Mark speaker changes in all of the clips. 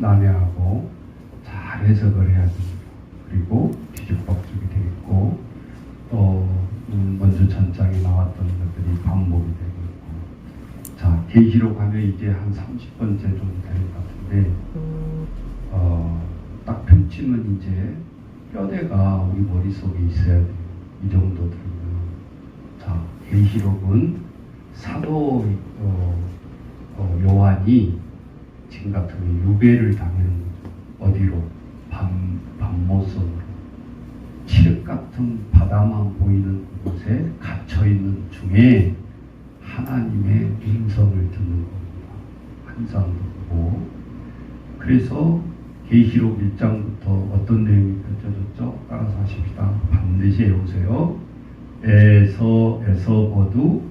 Speaker 1: 난해하고 잘 해석을 해야 됩니다. 그리고 뒤죽박죽이 되겠고 또 먼저 전장에 나왔던 것들이 반복이 되고 있고. 자, 계시록 하면 이제 한 30번째 정도 되는 것 같은데 딱 펼치면 이제 뼈대가 우리 머릿속에 있어야 돼요. 이 정도 들면. 자, 계시록은 사도 요한이 지금 같으면 유배를 당하는 거죠. 어디로? 밤모섬으로. 칠흑 같은 바다만 보이는 곳에 갇혀있는 중에 하나님의 음성을 듣는 겁니다. 환상도 보고. 그래서 계시록 1장부터 어떤 내용이 펼쳐졌죠? 따라서 하십시다. 반드시 해오세요. 에서보두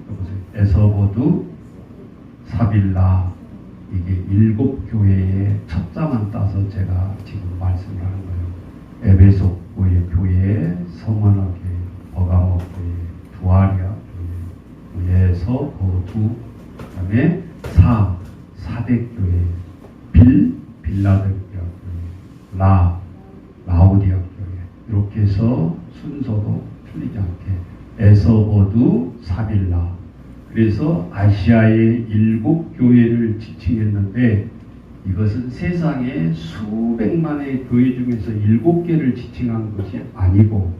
Speaker 1: 사빌라. 이게 7교회의 첫 장만 따서 제가 지금 말씀을 하는 거예요. 에베소 교회, 서머나 교회, 버가모 교회, 두아리아 교회, 에서보두, 그 다음에 사대교회, 빌라델피아 교회, 라오디아 교회. 이렇게 해서 순서도 틀리지 않게 에서보두 사빌라. 그래서 아시아의 7교회를 지칭했는데 이것은 세상에 수백만의 교회 중에서 7개를 지칭한 것이 아니고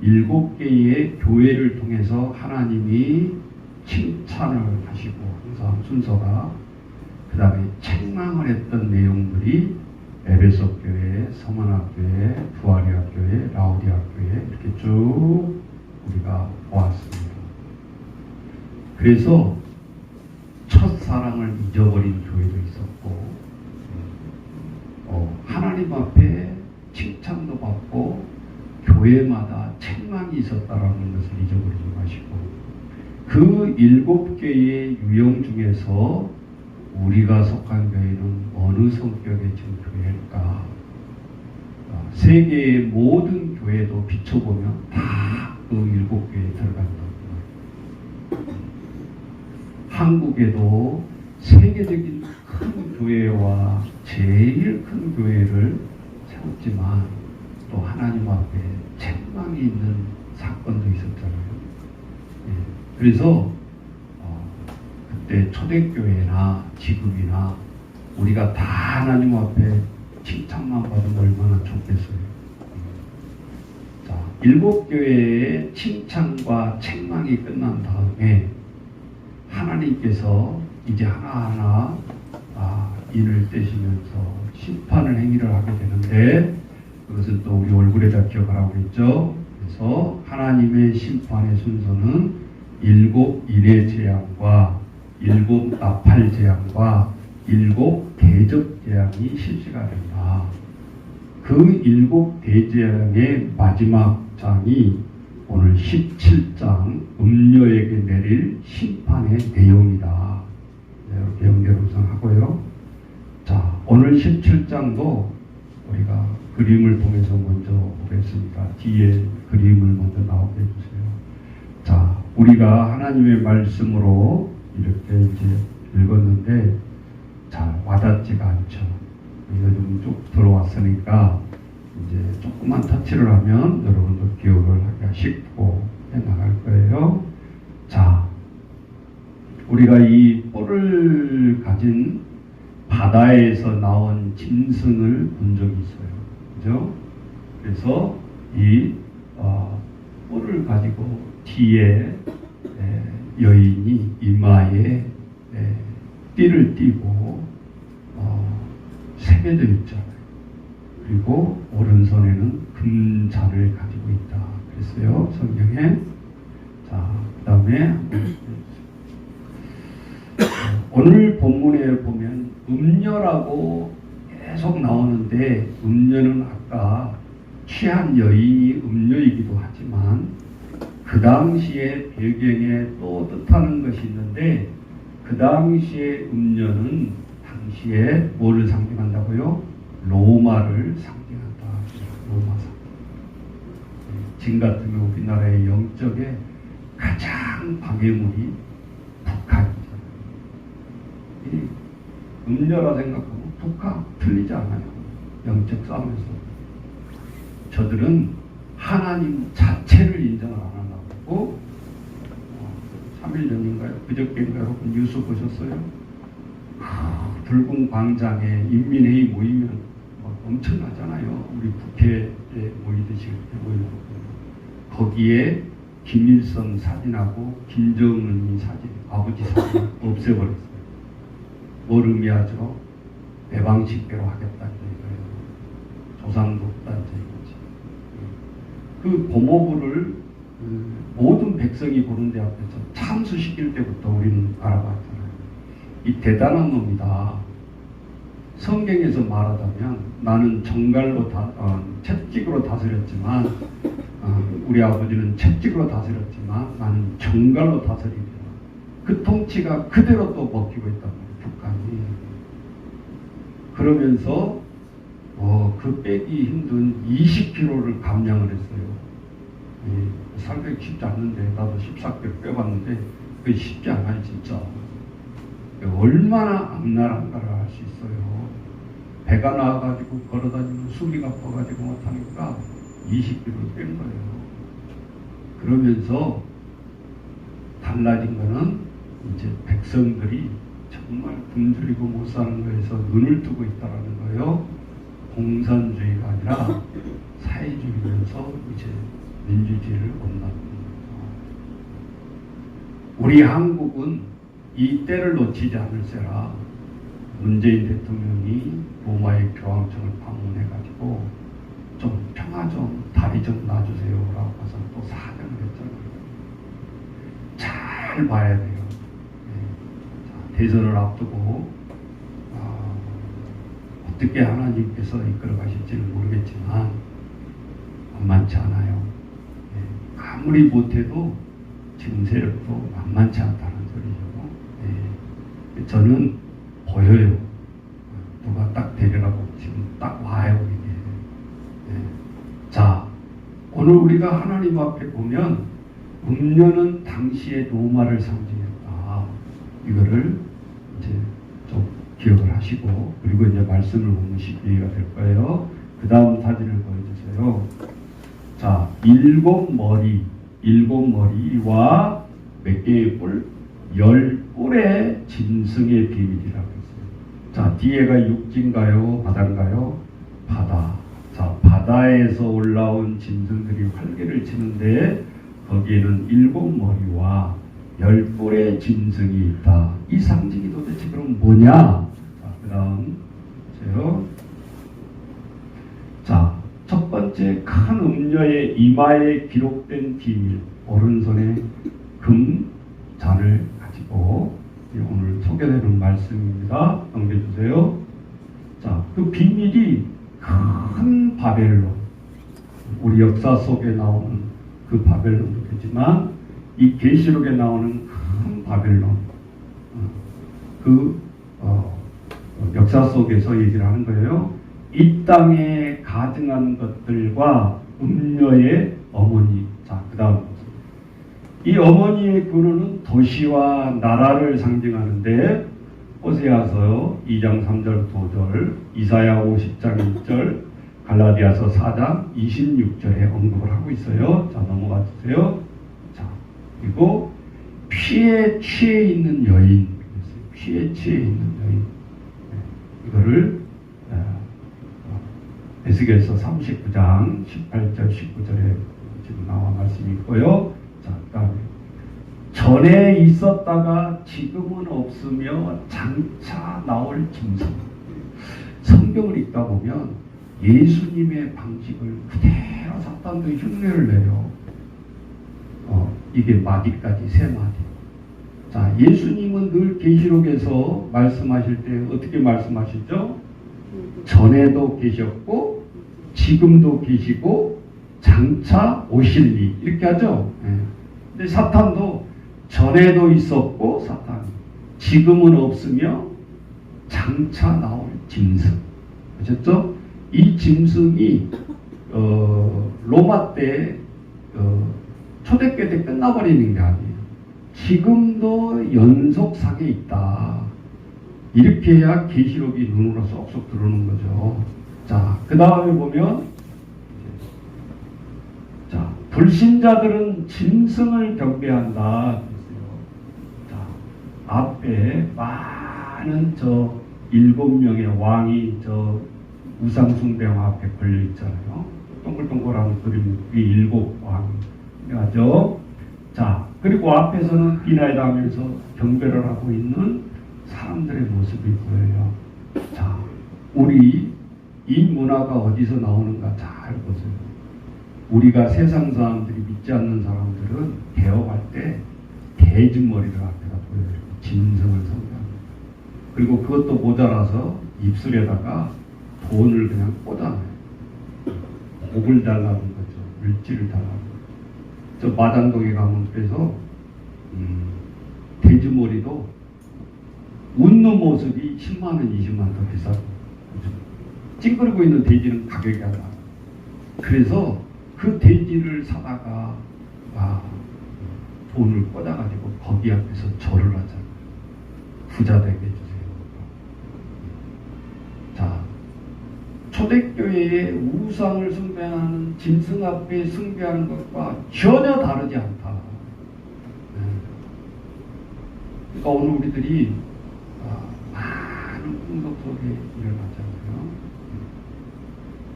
Speaker 1: 7개의 교회를 통해서 하나님이 칭찬을 하시고 항상 순서가 그 다음에 책망을 했던 내용들이 에베소 교회, 서머나 교회, 두아리아 교회, 라오디아 교회 이렇게 쭉 우리가 보았습니다. 그래서 첫사랑을 잊어버린 교회도 있었고 하나님 앞에 칭찬도 받고 교회마다 책망이 있었다라는 것을 잊어버리지 마시고 그 7개의 유형 중에서 우리가 속한 교회는 어느 성격의 지금 교회일까? 세계의 모든 교회도 비춰보면 다 그 7교회에 들어간다. 한국에도 세계적인 큰 교회와 제일 큰 교회를 세웠지만 또 하나님 앞에 책망이 있는 사건도 있었잖아요. 예. 그래서 그때 초대교회나 지금이나 우리가 다 하나님 앞에 칭찬만 받으면 얼마나 좋겠어요. 자, 7교회의 칭찬과 책망이 끝난 다음에 하나님께서 이제 하나하나 인을 떼시면서 심판을 행위를 하게 되는데 그것은 또 우리 얼굴에다 기억하라고 했죠. 그래서 하나님의 심판의 순서는 7 인의 재앙과 7 나팔 재앙과 7 대접 재앙이 실시가 된다. 그 7 대재앙의 마지막 장이 오늘 17장 음녀에게 내릴 심판의 내용이다. 이렇게 연결 우선하고요. 자, 오늘 17장도 우리가 그림을 통해서 먼저 보겠습니다. 뒤에 그림을 먼저 나오게 해주세요. 자, 우리가 하나님의 말씀으로 이렇게 이제 읽었는데 잘 와닿지가 않죠. 이거 좀 쭉 들어왔으니까 이제 조금만 터치를 하면 여러분도 기억을 하기가 쉽고 해나갈 거예요. 자, 우리가 이 뿔을 가진 바다에서 나온 짐승을 본 적이 있어요. 그죠? 그래서 이 뿔을 가지고 뒤에 여인이 이마에 띠를 띠고 새겨져 있잖아요. 그리고 오른손에는 금잔을 가지고 있다. 그랬어요. 성경에. 자, 그 다음에 오늘 본문에 보면 음녀라고 계속 나오는데 음녀는 아까 취한 여인이 음녀이기도 하지만 그 당시의 배경에 또 뜻하는 것이 있는데 그 당시의 음녀는 당시에 뭐를 상징한다고요? 로마를 상징한다. 로마 상징. 지금 같으면 우리나라의 영적에 가장 방해물이 북한이잖아요. 음녀라 생각하고 북한 틀리지 않아요. 영적 싸움에서. 저들은 하나님 자체를 인정을 안 하고 3일 전인가요? 그저께인가요? 여러분 뉴스 보셨어요? 붉은 광장에 인민회의 모이면 엄청나잖아요. 우리 국회에 모이듯이 모이고 거기에 김일성 사진하고 김정은이 사진, 아버지 사진 없애버렸어요. 뭘 의미하죠? 대방식대로 하겠다는 얘기예요. 조상독단제 이거지. 그 법무부를 모든 백성이 보는 데 앞에서 참수시킬 때부터 우리는 알아봤잖아요. 이 대단한 놈이다. 성경에서 말하자면 나는 정갈로 채찍으로 다스렸지만 우리 아버지는 채찍으로 다스렸지만 나는 정갈로 다스립니다. 그 통치가 그대로 또 먹히고 있단 말이에요. 북한이. 그러면서 그 빼기 힘든 20kg를 감량을 했어요. 살기 쉽지 않는데 나도 14kg 빼봤는데 그게 쉽지 않아요 진짜. 얼마나 악랄한가를 알 수 있어요. 배가 나와가지고 걸어다니면 숨이 가빠가지고 못하니까 20kg를 뺀 거예요. 그러면서 달라진 거는 이제 백성들이 정말 굶주리고 못 사는 거에서 눈을 뜨고 있다라는 거예요. 공산주의가 아니라 사회주의면서 이제 민주주의를 원하는 거예요. 우리 한국은 이 때를 놓치지 않을세라 문재인 대통령이 로마의 교황청을 방문해가지고 좀 평화 좀 다리 좀 놔주세요라고 해서 또 사정을 했잖아요. 잘 봐야 돼요. 자, 대선을 앞두고 어떻게 하나님께서 이끌어 가실지는 모르겠지만 만만치 않아요. 아무리 못해도 지금 세력도 만만치 않다는 소리죠. 저는 보여요. 누가 딱 데려가고 지금 딱 와요. 이게. 자, 오늘 우리가 하나님 앞에 보면 음료는 당시의 로마를 상징했다. 이거를 이제 좀 기억을 하시고 그리고 이제 말씀을 보면 쉽게가 될 거예요. 그 다음 사진을 보여주세요. 자, 일곱 머리와 몇 개의 뿔? 10뿔의 짐승의 비밀이라고 했어요. 자, 뒤에가 육지인가요? 바다인가요? 바다. 자, 바다에서 올라온 짐승들이 활개를 치는데 거기에는 7머리와 10뿔의 짐승이 있다. 이 상징이 도대체 그럼 뭐냐? 자, 그 다음 보세요. 자, 첫 번째 큰 음녀의 이마에 기록된 비밀. 오른손에 금잔을 가지고 오늘 소개되는 말씀입니다. 넘겨주세요. 자, 그 비밀이 큰 바벨론. 우리 역사 속에 나오는 그 바벨론도 되지만 이 계시록에 나오는 큰 바벨론. 역사 속에서 얘기를 하는 거예요. 이 땅에 가증한 것들과 음녀의 어머니. 자, 그 다음 이 어머니의 근원은 도시와 나라를 상징하는데 호세아서 2장 3절 5절, 이사야 50장 1절, 갈라디아서 4장 26절에 언급을 하고 있어요. 자, 넘어가 주세요. 자, 그리고 피에 취해 있는 여인, 피에 취해 있는 여인. 이거를 에스겔서 39장 18절 19절에 지금 나와 말씀이 있고요. 자, 그다음에 전에 있었다가 지금은 없으며 장차 나올 짐승. 성경을 읽다 보면 예수님의 방식을 그대로 사탄도 흉내를 내요. 이게 마디까지 세 마디. 자, 예수님은 늘 계시록에서 말씀하실 때 어떻게 말씀하시죠? 전에도 계셨고 지금도 계시고 장차 오실리 이렇게 하죠. 근데 사탄도 전에도 있었고 사탄 지금은 없으며 장차 나올 짐승. 아셨죠? 이 짐승이 로마 때 초대교회 때 끝나버리는 게 아니에요. 지금도 연속상에 있다. 이렇게 해야 계시록이 눈으로 쏙쏙 들어오는 거죠. 자, 그 다음에 보면, 자, 불신자들은 짐승을 경배한다. 자, 앞에 많은 저 7명의 왕이 저 우상숭배왕 앞에 걸려 있잖아요. 동글동글한 그림, 이 7왕이죠. 자, 그리고 앞에서는 비나이다 하면서 경배를 하고 있는 사람들의 모습이 보여요. 자, 우리 이 문화가 어디서 나오는가 잘 보세요. 우리가 세상 사람들이 믿지 않는 사람들은 개업할 때 돼지머리를 앞에다 보여요. 짐승을 숭배합니다. 그리고 그것도 모자라서 입술에다가 돈을 그냥 꽂아놔요. 목을 달라는 거죠. 물질을 달라는 거죠. 저 마장동에 가면 그래서 돼지머리도 웃는 모습이 10만원, 20만원 더 비싸고 찡그리고 있는 돼지는 가격이 안 나와요. 그래서 그 돼지를 사다가 돈을 꽂아가지고 거기 앞에서 절을 하잖아요. 부자 되게 해주세요. 자, 초대교회의 우상을 숭배하는 짐승 앞에 숭배하는 것과 전혀 다르지 않다. 그러니까 오늘 우리들이 많은 풍속 속에 일어나잖아요.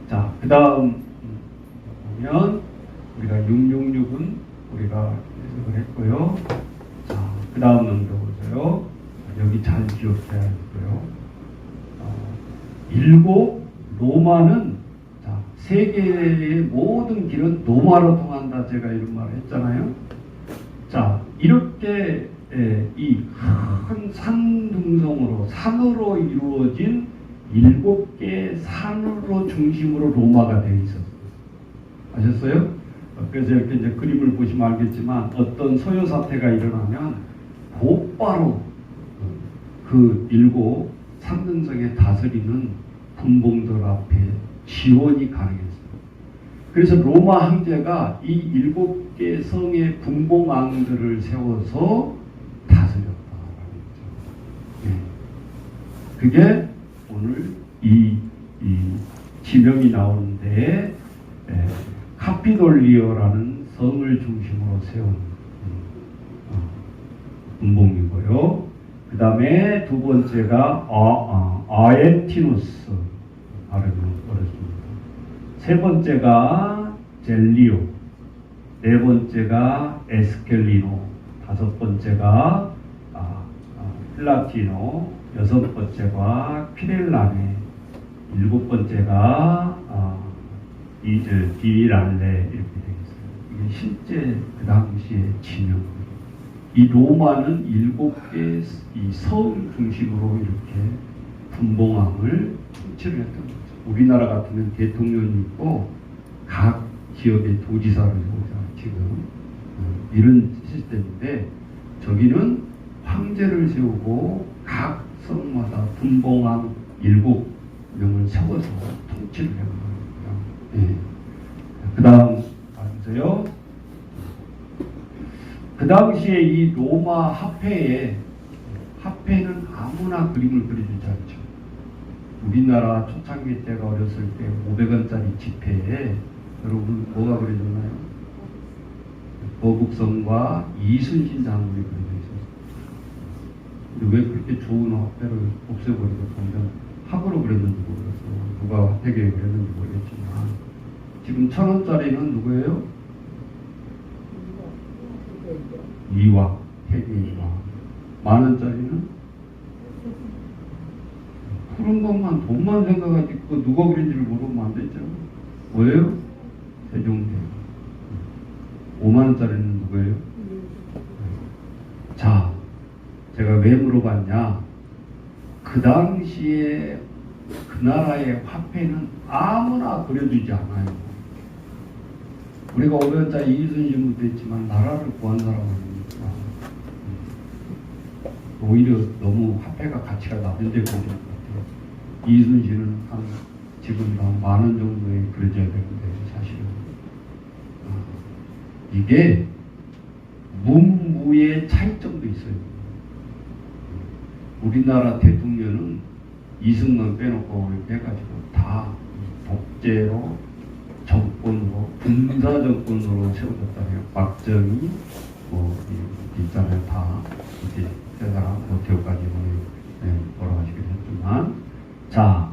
Speaker 1: 자, 그 다음 보면 우리가 666은 우리가 해석을 했고요. 자, 그 다음 넘겨 보세요. 여기 잘 기억해야 하고요. 7 로마는 자, 세계의 모든 길은 로마로 통한다. 제가 이런 말을 했잖아요. 자, 이렇게 이 큰 산등성으로 산으로 이루어진 7개의 산으로 중심으로 로마가 되어 있었어요. 아셨어요? 그래서 이렇게 이제 그림을 보시면 알겠지만 어떤 소요 사태가 일어나면 곧바로 그 7 산등성에 다스리는 분봉들 앞에 지원이 가능했어요. 그래서 로마 황제가 이 7개 성의 분봉왕들을 세워서 다스렸다라는 거죠. 네. 그게 오늘 이 지명이 나오는데 카피돌리오라는 성을 중심으로 세운 분봉이고요. 그 다음에 두 번째가 아엔티누스, 발음이 어렵습니다. 세 번째가 젤리오, 네 번째가 에스켈리노, 다섯 번째가 플라티노, 여섯 번째가 피렐라네, 일곱 번째가 디랄레 이렇게 되겠어요. 이게 실제 그 당시의 지명입니다. 이 로마는 7개 이 성 중심으로 이렇게 분봉왕을 통치를 했던 거죠. 우리나라 같으면 대통령이 있고 각 지역의 도지사를 세우잖아요. 지금 이런 시스템인데 저기는 황제를 세우고 각 성마다 분봉왕 7명을 세워서 통치를 하는 거예요. 예. 그 다음 봐주세요. 그 당시에 이 로마 화폐는 아무나 그림을 그려주지 않죠. 우리나라 초창기 때가 어렸을 때 500원짜리 지폐에 여러분 뭐가 그려졌나요? 거북선과 이순신 장군이 그려져 있었어요. 근데 왜 그렇게 좋은 화폐를 없애버리고 당장 학으로 그렸는지 모르겠어요. 누가 화폐계에 그렸는지 모르겠지만 지금 1000원짜리는 누구예요? 이와, 태계이와. 만원짜리는 푸른 것만 돈만 생각하지 그 누가 그린지를 모르면 안 되죠. 뭐예요? 세종대. 5만원짜리는 누구예요? 자, 제가 왜 물어봤냐? 그 당시에 그 나라의 화폐는 아무나 그려주지 않아요. 우리가 500원짜리 이순신도 있지만 나라를 구한 사람은 아닙니까? 오히려 너무 화폐가 가치가 낮은 데 그려진 것 같아요. 이순신은 지금 한 10,000원 정도에 그려져야 되는데 사실은 이게 문무의 차이점도 있어요. 우리나라 대통령은 이승만 빼놓고 이렇게 해가지고 다 독재로 정권으로 군사 정권으로 세워졌다네요. 박정희 뭐 있잖아요. 다 이제 세사람 모태우까지 돌아가시긴 했지만, 자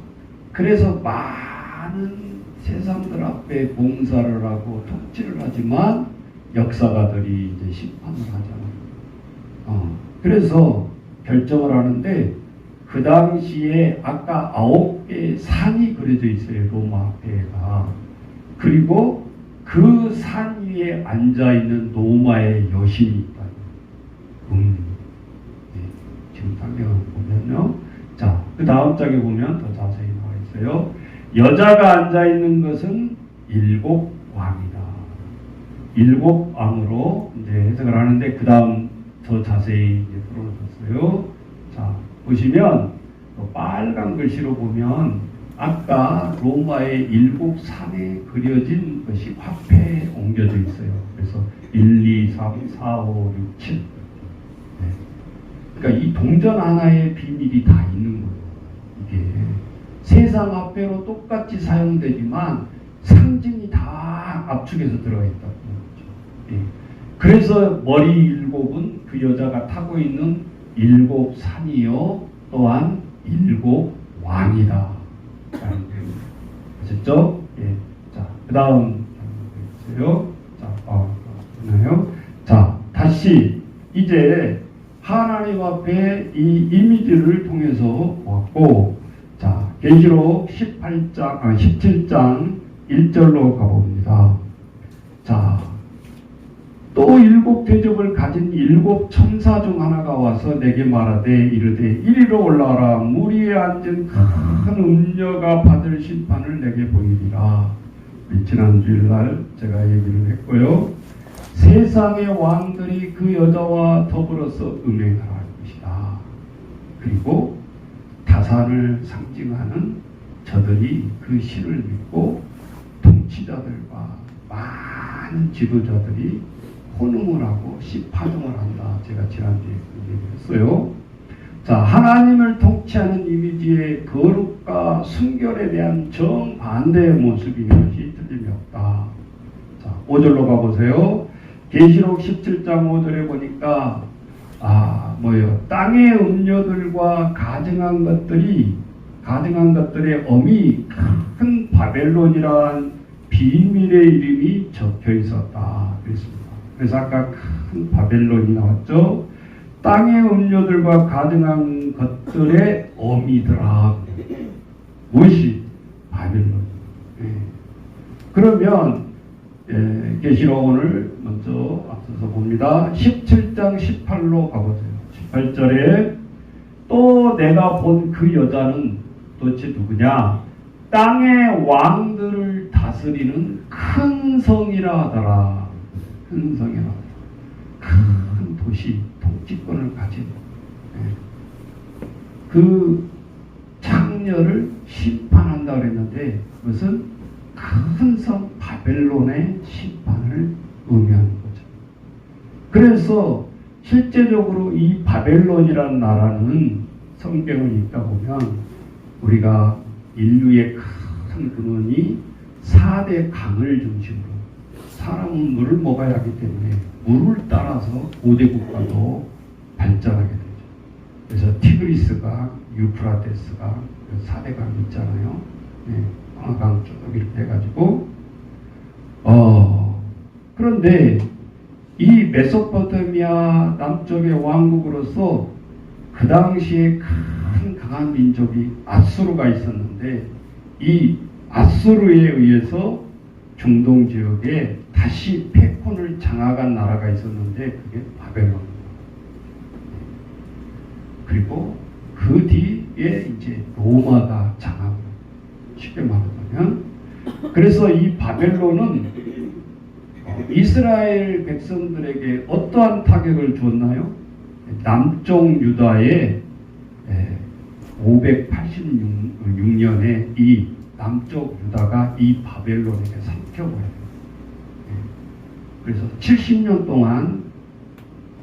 Speaker 1: 그래서 많은 세상들 앞에 봉사를 하고 통치를 하지만 역사가들이 이제 심판을 하잖아요. 그래서 결정을 하는데 그 당시에 아까 9개의 산이 그려져 있어요. 로마 배가. 그리고 그 산 위에 앉아있는 로마의 여신이 있다. 지금 상경을 보면요. 자, 그 다음 장에 보면 더 자세히 나와 있어요. 여자가 앉아있는 것은 7왕이다. 7왕으로 이제 해석을 하는데 그 다음 더 자세히 이제 풀어놓았어요. 자, 보시면 빨간 글씨로 보면 아까 로마의 7산에 그려진 것이 화폐에 옮겨져 있어요. 그래서 1, 2, 3, 4, 5, 6, 7. 네. 그러니까 이 동전 하나에 비밀이 다 있는 거예요. 이게 세상 화폐로 똑같이 사용되지만 상징이 다 압축해서 들어가 있다고 거죠. 네. 그래서 머리 7은 그 여자가 타고 있는 7산이요 또한 7왕이다. 아셨죠? 예. 자, 그 다음 있어요. 자, 보나요? 자, 다시 이제 하나님 앞에 이 이미지를 통해서 보았고, 자, 계시록 17장 1절로 가봅니다. 자, 또 7대접을 가진 7 천사 중 하나가 와서 내게 말하되 이르되 이리로 올라와라. 물 위에 앉은 큰 음녀가 받을 심판을 내게 보이리라. 지난 주일날 제가 얘기를 했고요. 세상의 왕들이 그 여자와 더불어서 음행을 할 것이다. 그리고 다산을 상징하는 저들이 그 신을 믿고 통치자들과 많은 지도자들이 혼응을 하고 시파종을 한다. 제가 지난주에 얘기했어요. 자, 하나님을 통치하는 이미지의 거룩과 순결에 대한 정반대의 모습인 것이 틀림이 없다. 자, 5절로 가보세요. 계시록 17장 5절에 보니까 땅의 음료들과 가증한 것들의 엄이 큰 바벨론이라는 비밀의 이름이 적혀 있었다. 그랬습니다. 그래서 아까 큰 바벨론이 나왔죠. 땅의 음료들과 가증한 것들의 어미더라. 무엇이? 바벨론. 그러면 계시록 오늘 먼저 앞서서 봅니다. 17장 18로 가보세요. 18절에 또 내가 본 그 여자는 도대체 누구냐? 땅의 왕들을 다스리는 큰 성이라 하더라. 큰 성이라 하더라. 큰 도시, 통치권을 가진 그 창녀를 심판한다 그랬는데 그것은 큰 성 바벨론의 심판을 의미하는 거죠. 그래서 실제적으로 이 바벨론이라는 나라는 성경을 읽다 보면 우리가 인류의 큰 근원이 4대 강을 중심으로 사람은 물을 먹어야 하기 때문에 물을 따라서 고대 국가도 발전하게 되죠. 그래서 티그리스강, 유프라테스강, 4대 강이 있잖아요. 강 쭉 이렇게 해가지고 그런데 이 메소포타미아 남쪽의 왕국으로서 그 당시에 큰 강한 민족이 아수르가 있었는데 이 아수르에 의해서 중동 지역에 다시 패권을 장악한 나라가 있었는데 그게 바벨론입니다. 그리고 그 뒤에 이제 로마가 장악을 쉽게 말하자면 그래서 이 바벨론은 이스라엘 백성들에게 어떠한 타격을 줬나요? 남쪽 유다에 586년에 이 남쪽 유다가 이 바벨론에게 삼켜버려요. 그래서 70년 동안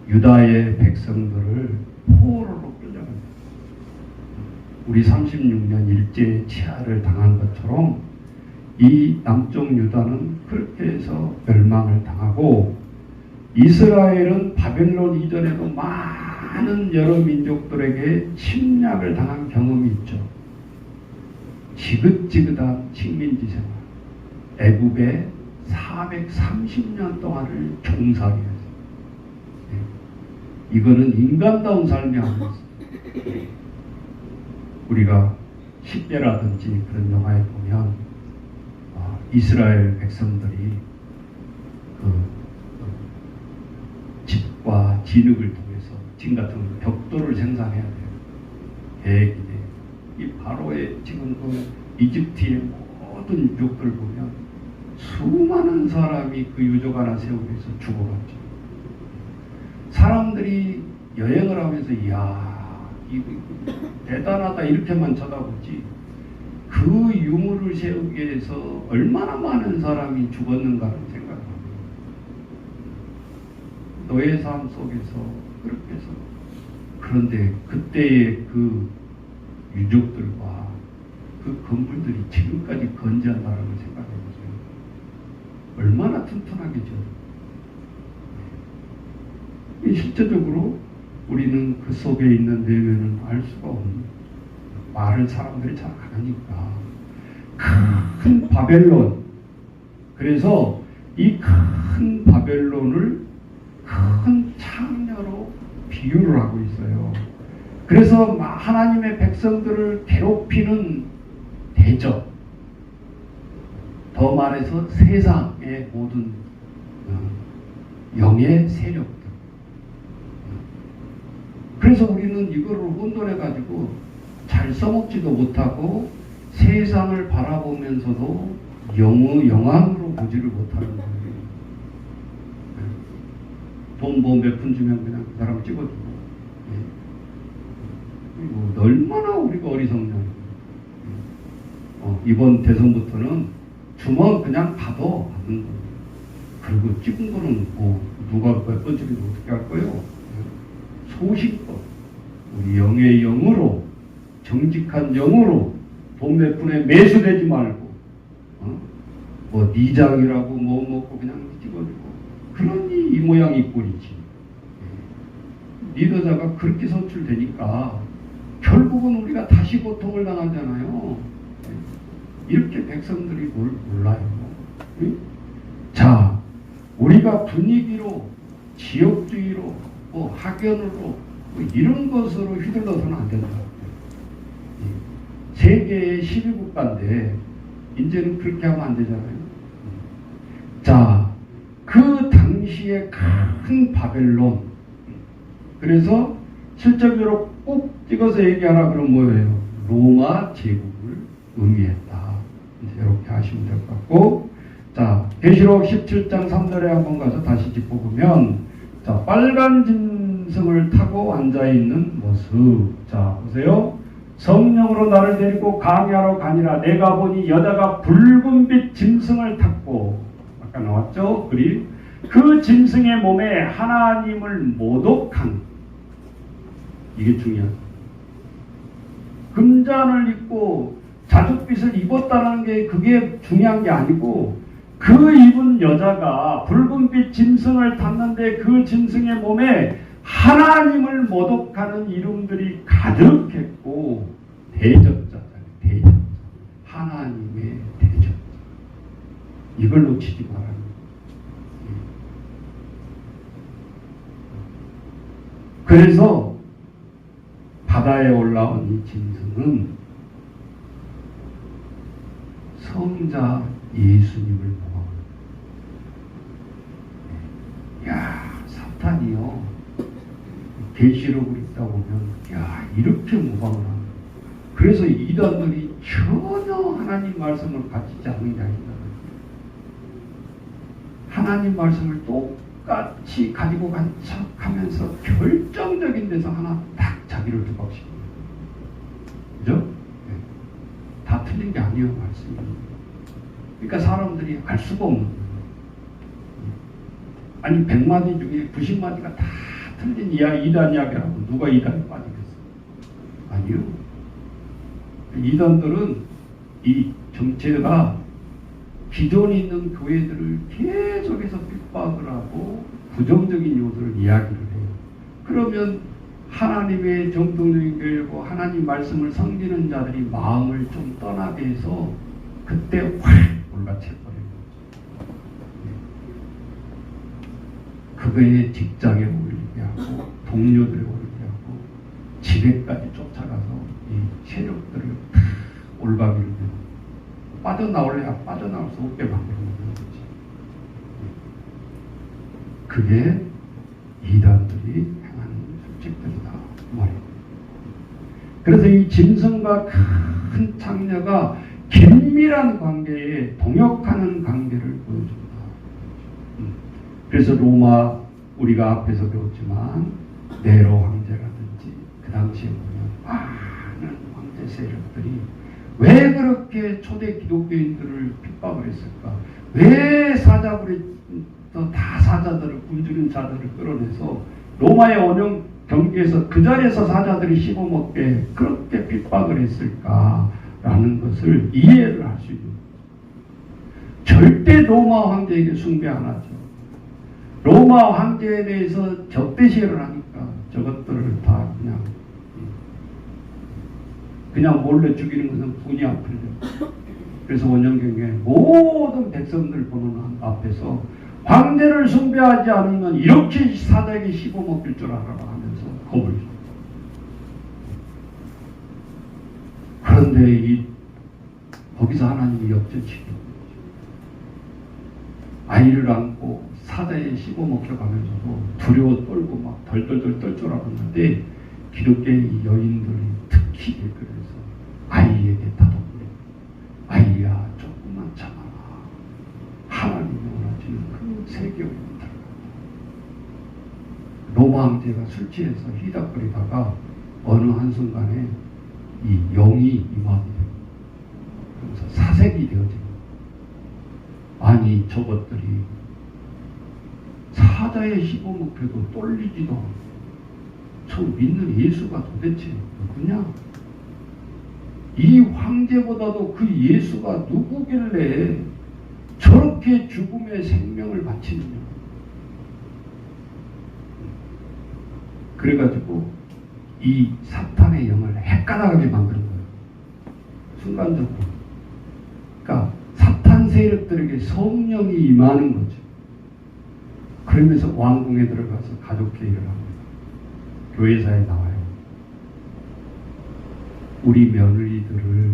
Speaker 1: 유다의 백성들을 포로로 끌려갑니다. 우리 36년 일제 치하를 당한 것처럼 이 남쪽 유다는 그렇게 해서 멸망을 당하고, 이스라엘은 바벨론 이전에도 많은 여러 민족들에게 침략을 당한 경험이 있죠. 지긋지긋한 식민지 생활, 애굽에 430년 동안을 종살이했어요. 이거는 인간다운 삶이 아니었어요. 우리가 10대라든지 그런 영화에 보면 이스라엘 백성들이 집과 진흙을 통해서 진 같은 벽돌을 생산해야 돼요. 계획이 돼요. 이 바로의 지금 이집트의 모든 유족들 보면 수많은 사람이 그 유족 하나 세우기 위해서 죽어갔죠. 사람들이 여행을 하면서 이야 이거 대단하다 이렇게만 쳐다보지, 그 유물을 세우기 위해서 얼마나 많은 사람이 죽었는가를 생각합니다. 노예 삶 속에서 그렇게 해서, 그런데 그때의 그 유족들과 그 건물들이 지금까지 건재한다는 걸 생각해보세요. 얼마나 튼튼하겠죠. 실제적으로 우리는 그 속에 있는 내면은 알 수가 없는, 말을 사람들이 잘 안 하니까 큰 바벨론, 그래서 이 큰 바벨론을 큰 창녀로 비유를 하고 있어요. 그래서 하나님의 백성들을 괴롭히는 대적, 더 말해서 세상의 모든 영의 세력들. 그래서 우리는 이거를 혼돈해가지고 잘 써먹지도 못하고 세상을 바라보면서도 영안으로 보지를 못하는 거예요. 돈 몇 푼 주면 그냥 그 사람 찍어주고. 그리고 얼마나 우리가 어리석냐. 이번 대선부터는 주면 그냥 받는 거예요. 그리고 찍은 거는 뭐 누가 몇 번 찍으면 어떻게 할 거예요? 소신껏 우리 영의 영으로, 정직한 영으로 돈 몇 푼에 매수되지 말고 뭐 니장이라고 뭐 먹고 그냥 찍어주고, 그러니 이 모양 이 꼴이지. 리더자가 그렇게 선출되니까 결국은 우리가 다시 고통을 당하잖아요. 이렇게 백성들이 몰라요. 자, 우리가 분위기로, 지역주의로, 학연으로 이런 것으로 휘둘러서는 안 된다. 세계의 12국가인데 이제는 그렇게 하면 안 되잖아요. 자, 그 당시에 큰 바벨론, 그래서 실제적으로 꼭 찍어서 얘기하라 그러면 뭐예요? 로마 제국을 의미했다. 이렇게 하시면 될 것 같고, 자, 계시록 17장 3절에 한번 가서 다시 짚어보면, 자, 빨간 짐승을 타고 앉아있는 모습. 자, 보세요. 성령으로 나를 데리고 강야로 가니라. 내가 보니 여자가 붉은빛 짐승을 탔고, 아까 나왔죠? 그림. 그 짐승의 몸에 하나님을 모독한, 이게 중요하다. 금잔을 입고 자줏빛을 입었다는 게 그게 중요한 게 아니고, 그 입은 여자가 붉은빛 짐승을 탔는데 그 짐승의 몸에 하나님을 모독하는 이름들이 가득했고, 대적자잖아요. 대적자. 하나님의 대적자. 이걸 놓치지 말아요. 그래서 바다에 올라온 이 짐승은 성자 예수님을 모방합니다. 야, 사탄이요. 계시록을 읽다 보면 야, 이렇게 모방을 합니다. 그래서 이단들이 전혀 하나님 말씀을 가지지 않는 게 아니다. 하나님 말씀을 똑같이 가지고 간 척하면서 결정적인 데서 하나 딱 자기를 두각시킵니다. 그죠? 네. 다 틀린 게 아니에요, 말씀이. 그러니까 사람들이 알 수가 없는 거예요. 아니 100마디 중에 90마디가 다 틀린 이단 이야기라고 누가 이단에 빠지겠어? 아니요. 이단들은 이 정체가 기존에 있는 교회들을 계속해서 핍박을 하고 부정적인 요소를 이야기를 해요. 그러면 하나님의 정통적인 교회고 하나님 말씀을 섬기는 자들이 마음을 좀 떠나게 해서 그때 확 올라채버려요. 그거에 직장에 올리게 하고 동료들에 올리게 하고 집에까지 쫓아가서 이 세력들을 올바비를 내고 빠져나올래야 빠져나올 수 없게 만들어놓는 거지. 그게 이단들이 행하는 술집들이다 말이에요. 그래서 이 짐승과 큰 창녀가 긴밀한 관계에 동역하는 관계를 보여준다. 그래서 로마 우리가 앞에서 배웠지만 네로 황제라든지 그 당시에 보면 많은 황제 세력들이 왜 그렇게 초대 기독교인들을 핍박을 했을까? 왜 사자굴에 다 사자들을 굶주린 자들을 끌어내서 로마의 원형 경기에서 그 자리에서 사자들이 씹어먹게 그렇게 핍박을 했을까라는 것을 이해를 할 수 있는 절대 로마 황제에게 숭배 안 하죠. 로마 황제에 대해서 적대시를 하니까 저것들을 다 그냥 몰래 죽이는 것은 분이 안 풀려. 그래서 원형경에 모든 백성들 보는 앞에서 황제를 숭배하지 않으면 이렇게 사자에게 씹어먹힐 줄 알아라 하면서 겁을 줘. 그런데 거기서 하나님이 역전시키는 거죠. 아이를 안고 사자에 씹어먹혀가면서도 두려워 떨고 막 덜덜덜 떨 줄 알았는데 기독교의 여인들이 특히 그래서 아이에게 다독거려. 아이야 조금만 참아라. 하나님이 원하시는 그 세계에 들어간다. 로마 황제가 술 취해서 희닥거리다가 어느 한순간에 이 영이 임하게 되고 그래서 사색이 되어지고 아니 저것들이 사자에 씹어먹혀도 떨리지도 않고 저 믿는 예수가 도대체 누구냐? 이 황제보다도 그 예수가 누구길래 저렇게 죽음의 생명을 바치느냐? 그래가지고 이 사탄의 영을 헷갈아가게 만드는 거예요. 순간적으로. 그러니까 사탄 세력들에게 성령이 임하는 거죠. 그러면서 왕궁에 들어가서 가족회의를 합니다. 교회사에 나와요. 우리 며느리들을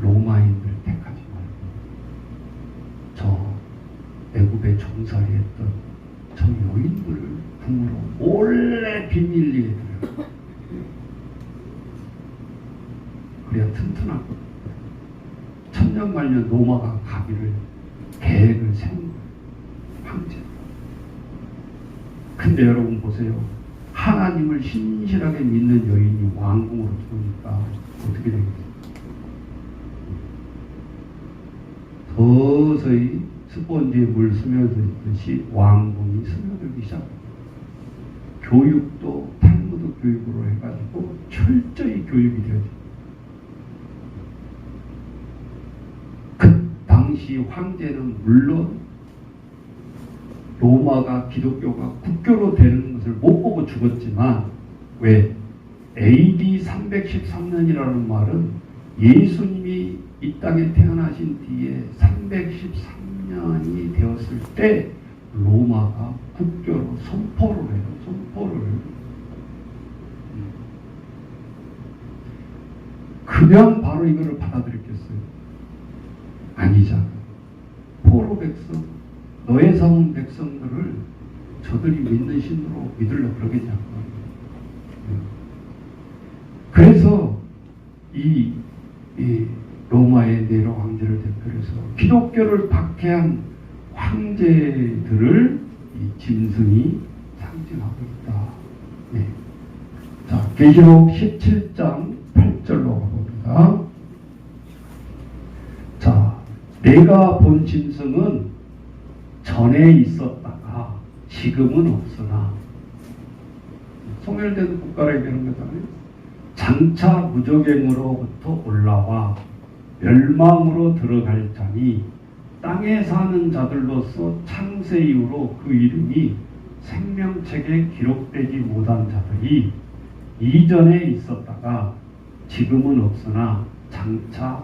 Speaker 1: 로마인들 택하지 말고 저 애굽에 종살이 했던 저 여인들을 궁으로 몰래 비밀리에 들여요. 그래야 튼튼하고 천년만년 로마가 가기를 계획을 세운 거예요. 황제. 근데 여러분 보세요. 하나님을 신실하게 믿는 여인이 왕궁으로 들어오니까 어떻게 되겠어요? 서서히 스펀지에 물 스며들듯이 왕궁이 스며들기 시작합니다. 교육도 탈무드 교육으로 해가지고 철저히 교육이 되어집니다. 그 당시 황제는 물론 로마가 기독교가 국교로 되는 것을 못 보고 죽었지만 왜 AD 313년이라는 말은 예수님이 이 땅에 태어나신 뒤에 313년이 되었을 때 로마가 국교로 선포를 해요. 선포를. 그냥 바로 이거를 받아들였겠어요? 아니잖아. 포로 백성, 너의 삼은 백성들을 저들이 믿는 신으로 믿으려고 그러겠냐고. 그래서 이 로마의 네로 황제를 대표해서 기독교를 박해한 황제들을 이 짐승이 상징하고 있다. 네. 자, 계시록 17장 8절로 가봅니다. 자, 내가 본 짐승은 전에 있었다가 지금은 없으나 소멸된 국가를 얘기하는 거잖아요. 장차 무저갱으로부터 올라와 멸망으로 들어갈 자니 땅에 사는 자들로서 창세 이후로 그 이름이 생명책에 기록되지 못한 자들이 이전에 있었다가 지금은 없으나 장차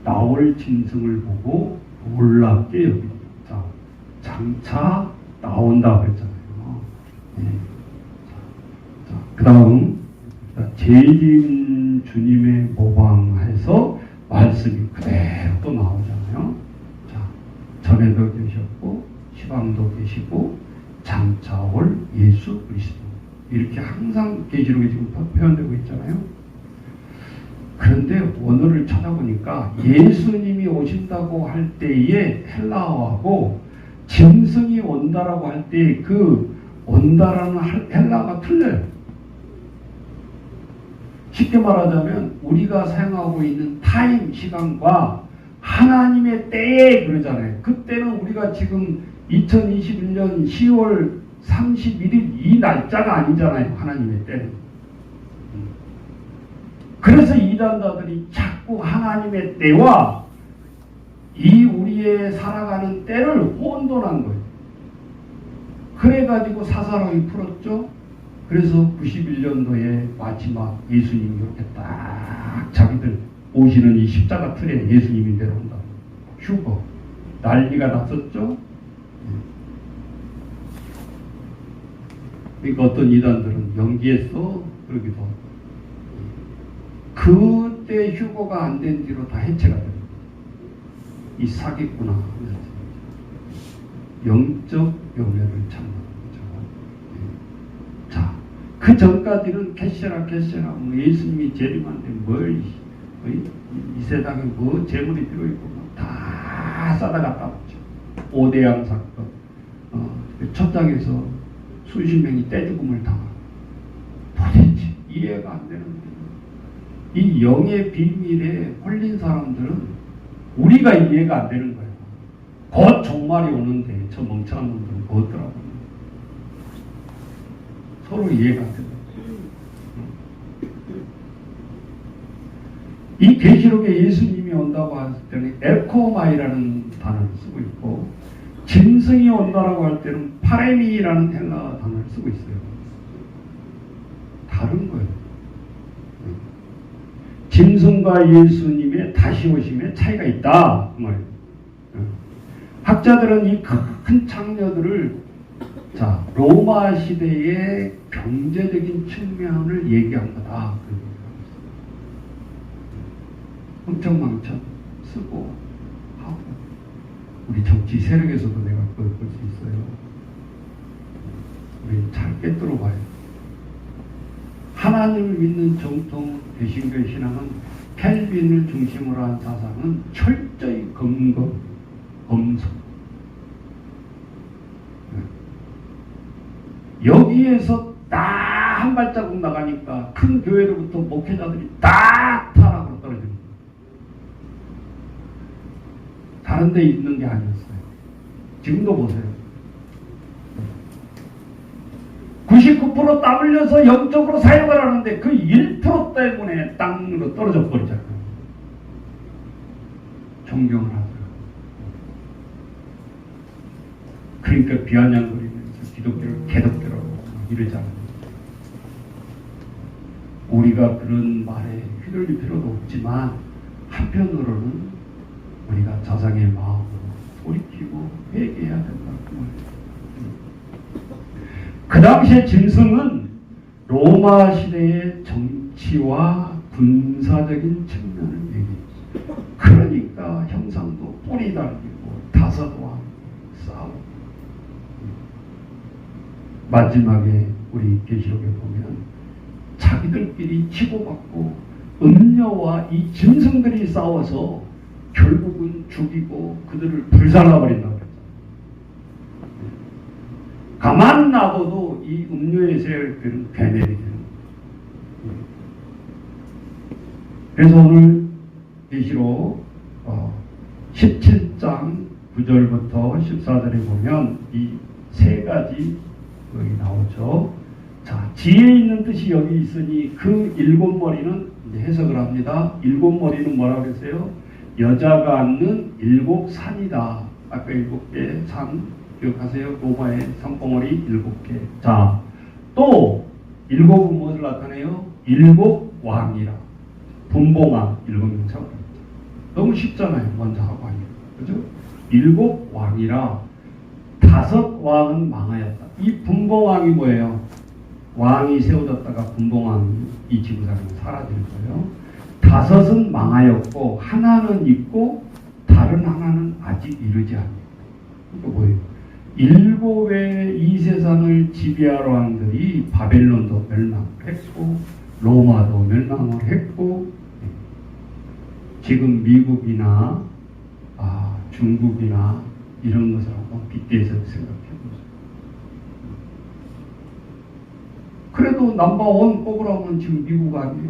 Speaker 1: 나올 짐승을 보고 놀랍게 여깁니다. 장차 나온다고 했잖아요. 네. 그 다음 재림 주님의 모방해서 말씀이 그대로 또 나오잖아요. 자, 전에도 계셨고 시방도 계시고 장차 올 예수 그리스도, 이렇게 항상 계시록에 지금 표현되고 있잖아요. 그런데 원어를 찾아보니까 예수님이 오신다고 할 때의 헬라어하고 짐승이 온다라고 할 때 그 온다라는 헬라어가 틀려요. 쉽게 말하자면 우리가 사용하고 있는 타임, 시간과 하나님의 때에 그러잖아요. 그때는 우리가 지금 2021년 10월 31일 이 날짜가 아니잖아요. 하나님의 때는. 그래서 이단자들이 자꾸 하나님의 때와 이 우리의 살아가는 때를 혼돈한 거예요. 그래가지고 사사로이 풀었죠. 그래서 91년도에 마지막 예수님이 이렇게 딱 자기들 오시는 이 십자가 틀에 예수님이 내려온다. 휴거. 난리가 났었죠. 그러니까 어떤 이단들은 연기했어 그러기도 하고, 그때 휴거가 안 된 뒤로 다 해체가 됩니다. 이 사기꾼아, 영적 요멸을 창조한 거죠. 자, 그 전까지는 캐시라 뭐 예수님이 재림한데 뭘 이 세상에 뭐 재물이 필요있고 뭐 다 싸다 갖다 붙죠. 오대양 사건, 첫 장에서 수십 명이 떼죽음을 당하고, 도대체 이해가 안 되는 거예요. 이 영의 비밀에 홀린 사람들은 우리가 이해가 안 되는 거예요. 곧 종말이 오는데 저 멍청한 놈들은 그것더라고요. 서로 이해가 안 돼요. 이 계시록에 예수님이 온다고 할 때는 엘코마이라는 단어를 쓰고 있고, 짐승이 온다라고 할 때는 파레미라는 헬라 단어를 쓰고 있어요. 다른 거예요. 짐승과 예수님의 다시 오심에 차이가 있다 그 말이에요. 학자들은 이 큰 창녀들을 자 로마 시대의 경제적인 측면을 얘기한 거다. 흥청망청 쓰고 하고, 우리 정치 세력에서도 내가 그걸 볼 수 있어요. 우리 잘 꿰뚫어 봐요. 하나님을 믿는 정통 개신교 신앙은 켈빈을 중심으로 한 사상은 철저히 검성. 여기에서 딱 한 발자국 나가니까 큰 교회로부터 목회자들이 딱 타락으로 떨어집니다. 다른 데 있는 게 아니었어요. 지금도 보세요. 99% 땀 흘려서 영적으로 사역을 하는데 그 1% 때문에 땅으로 떨어져 버리잖아요. 존경을 하더라고요. 그러니까 비아냥거리면서 기독교를 개독교라고 이러잖아요. 우리가 그런 말에 휘둘릴 필요도 없지만 한편으로는 우리가 자상의 마음으로 돌이키고 회개해야 된다고 말해요. 그 당시에 짐승은 로마 시대의 정치와 군사적인 측면을 얘기했어요. 그러니까 형상도 뿌리 달리고 다사도 하고 싸우고, 마지막에 우리 계시록에 보면 자기들끼리 치고받고 음녀와 이 짐승들이 싸워서 결국은 죽이고 그들을 불살라버린다고 했잖아요. 가만 놔둬도 이 음료의 세력들은 괴멸이 되는 거예요. 그래서 오늘 계시록 17장 9절부터 14절에 보면 이 세 가지 여기 나오죠. 자, 지혜 있는 뜻이 여기 있으니 그 일곱 머리는 이제 해석을 합니다. 일곱 머리는 뭐라고 그랬어요? 여자가 앉는 일곱 산이다. 아까 일곱 개 산 기억하세요? 로마의 산봉우리 일곱 개. 자, 또 일곱은 무엇을 나타내요? 일곱 왕이라. 분봉왕 일곱 명차. 너무 쉽잖아요. 먼저 하고 하니까. 그죠? 일곱 왕이라 다섯 왕은 망하였다. 이 분봉왕이 뭐예요? 왕이 세워졌다가 분봉왕이 이 지구상에 사라질 거예요. 다섯은 망하였고 하나는 있고 다른 하나는 아직 이르지 않아요. 그러니까 뭐예요? 일곱의 이 세상을 지배하러 왕들이 바벨론도 멸망했고 로마도 멸망을 했고 지금 미국이나 중국이나 이런 것을 한번 빗대서 생각해 보세요. 그래도 넘버원 뽑으라면 지금 미국 아니에요?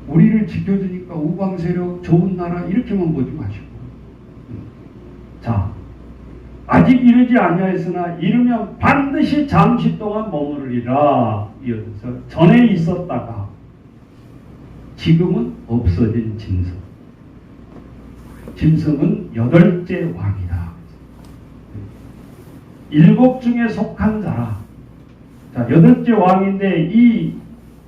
Speaker 1: 우리를 지켜주니까 우방 세력 좋은 나라 이렇게만 보지 마시고. 자, 아직 이르지 아니하였으나 이르면 반드시 잠시 동안 머무르리라. 이어서 전에 있었다가 지금은 없어진 짐승. 짐승은 여덟째 왕이다. 일곱 중에 속한 자라. 자, 여덟째 왕인데 이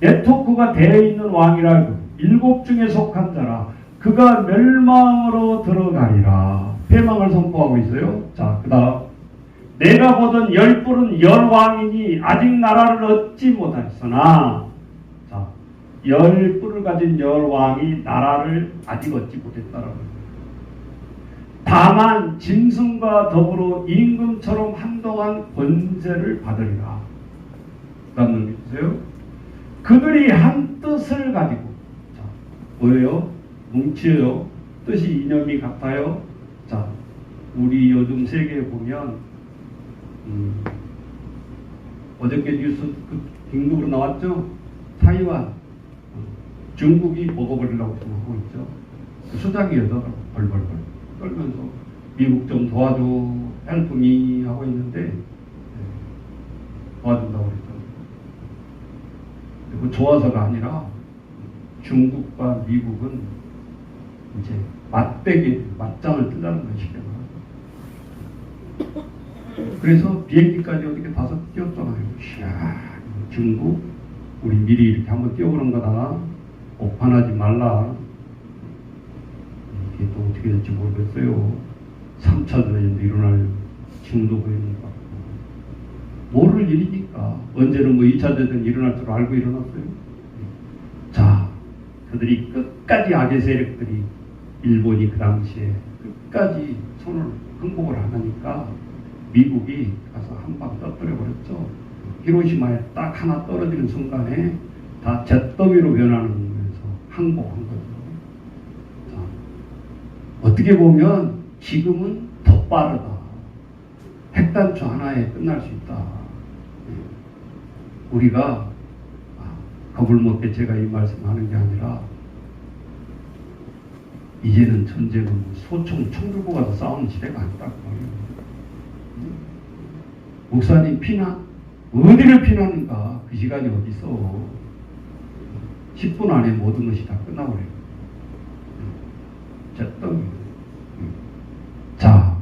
Speaker 1: 네트워크가 되어 있는 왕이라고 일곱 중에 속한 자라. 그가 멸망으로 들어가리라. 패망을 선포하고 있어요. 자, 그 다음 내가 보던 열 뿔은 열 왕이니 아직 나라를 얻지 못하였으나 자, 열 뿔을 가진 열 왕이 나라를 아직 얻지 못했다라고 합니다. 다만 짐승과 더불어 임금처럼 한동안 권세를 받으리라. 그 다음 보세요. 그들이 한 뜻을 가지고 자, 뭐예요? 뭉치요. 뜻이 이념이 같아요. 자, 우리 요즘 세계에 보면 어저께 뉴스 긴급으로 나왔죠? 타이완 중국이 먹어버리려고 지금 하고 있죠. 수작이 여자가 벌벌벌 떨면서 미국 좀 도와줘 헬프미 하고 있는데 도와준다고 그랬죠. 그 좋아서가 아니라 중국과 미국은 이제 맞짱을 뜨자는 것이잖아. 그래서 비행기까지 어떻게 5 띄웠잖아요. 이야, 중국 우리 미리 이렇게 한번 띄워보는 거다. 오판하지 말라. 이게 또 어떻게 될지 모르겠어요. 3차 전쟁도 일어날 징후도 보이는 것 같고. 모를 일이니까. 언제는 뭐 2차 전쟁 일어날 줄 알고 일어났어요. 자, 그들이 끝까지 악의 세력들이 일본이 그 당시에 끝까지 손을 항복을 안 하니까 미국이 가서 한 방 떠들어 버렸죠. 히로시마에 딱 하나 떨어지는 순간에 다 잿더미로 변하면서 항복한 거죠. 자, 어떻게 보면 지금은 더 빠르다. 핵단추 하나에 끝날 수 있다. 우리가 겁을 먹게 제가 이 말씀하는 게 아니라 이제는 전쟁은 소총 들고 가서 싸우는 시대가 아니라고 말이에요. 목사님 피나? 어디를 피나는가? 그 시간이 어디 있어? 10분 안에 모든 것이 다 끝나버려요. 자,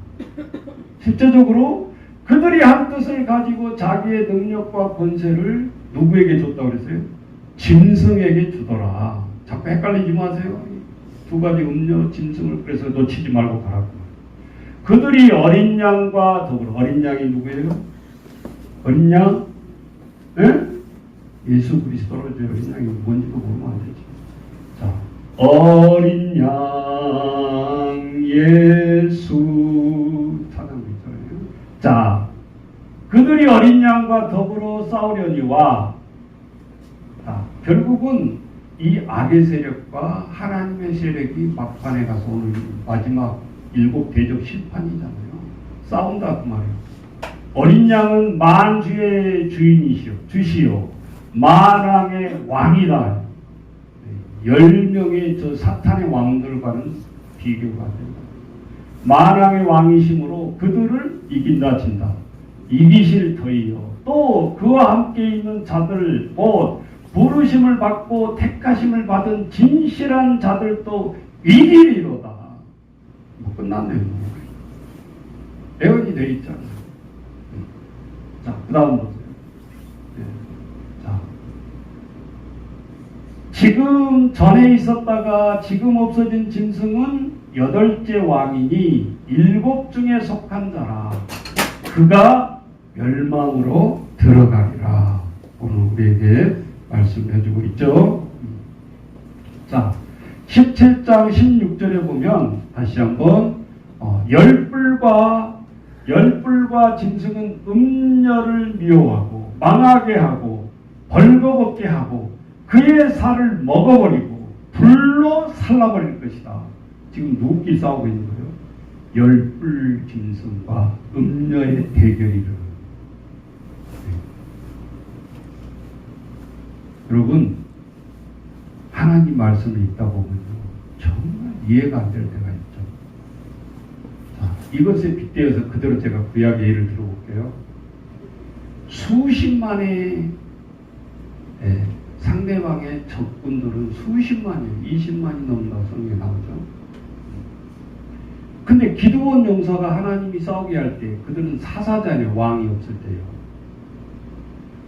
Speaker 1: 실제적으로 그들이 한 뜻을 가지고 자기의 능력과 권세를 누구에게 줬다고 그랬어요? 짐승에게 주더라. 자꾸 헷갈리지 마세요. 두 가지 음료, 짐승을 그래서 놓치지 말고 가라고. 그들이 어린 양과 더불어 어린 양이 누구예요? 어린 양? 예? 예수 그리스도로 어린 양이 뭔지도 모르면 안 되지. 자, 어린 양 예수 찬양도 있잖아요. 자, 그들이 어린 양과 더불어 싸우려니와 자, 결국은 이 악의 세력과 하나님의 세력이 막판에 가서 오늘 마지막 7 대적 심판이잖아요. 싸운다 그 말이에요. 어린 양은 만주의 주시요 만왕의 왕이다. 10명의 저 사탄의 왕들과는 비교가 된다. 만왕의 왕이심으로 그들을 이긴다 진다. 이기실 터이요 또 그와 함께 있는 자들 곧 부르심을 받고 택하심을 받은 진실한 자들도 이기리로다. 뭐 끝났네요. 예언이 되어 있잖아요. 자, 그 다음 보세요. 자, 지금 전에 있었다가 지금 없어진 짐승은 8째 왕이니 7 중에 속한 자라. 그가 멸망으로 들어가리라. 오늘 우리에게 말씀해주고 있죠. 자, 17장 16절에 보면 다시 한번 열불과 짐승은 음녀를 미워하고 망하게 하고 벌거벗게 하고 그의 살을 먹어버리고 불로 살라버릴 것이다. 지금 누구끼리 싸우고 있는 거예요? 열불 짐승과 음녀의 대결이를. 여러분, 하나님 말씀이 있다 보면요 정말 이해가 안 될 때가 있죠. 자, 이것에 빗대어서 그대로 제가 구약의 예를 들어볼게요. 수십만의 상대방의 적군들은 수십만이에요. 20만이 넘는다고 성경에 나오죠. 근데 기드온 용사가 하나님이 싸우게 할 때 그들은 사사잖아요. 왕이 없을 때요.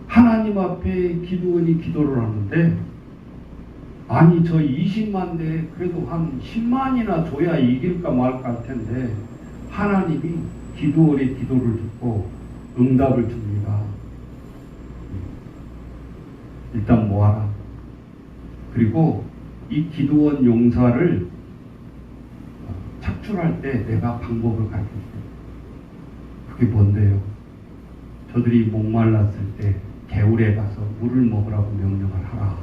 Speaker 1: 하나님 앞에 기드온이 기도를 하는데 아니 저 20만대 그래도 한 10만이나 줘야 이길까 말까 할 텐데 하나님이 기드온의 기도를 듣고 응답을 줍니다. 일단 모아라. 그리고 이 기드온 용사를 착출할 때 내가 방법을 가르쳐줄게. 그게 뭔데요? 저들이 목말랐을 때 개울에 가서 물을 먹으라고 명령을 하라.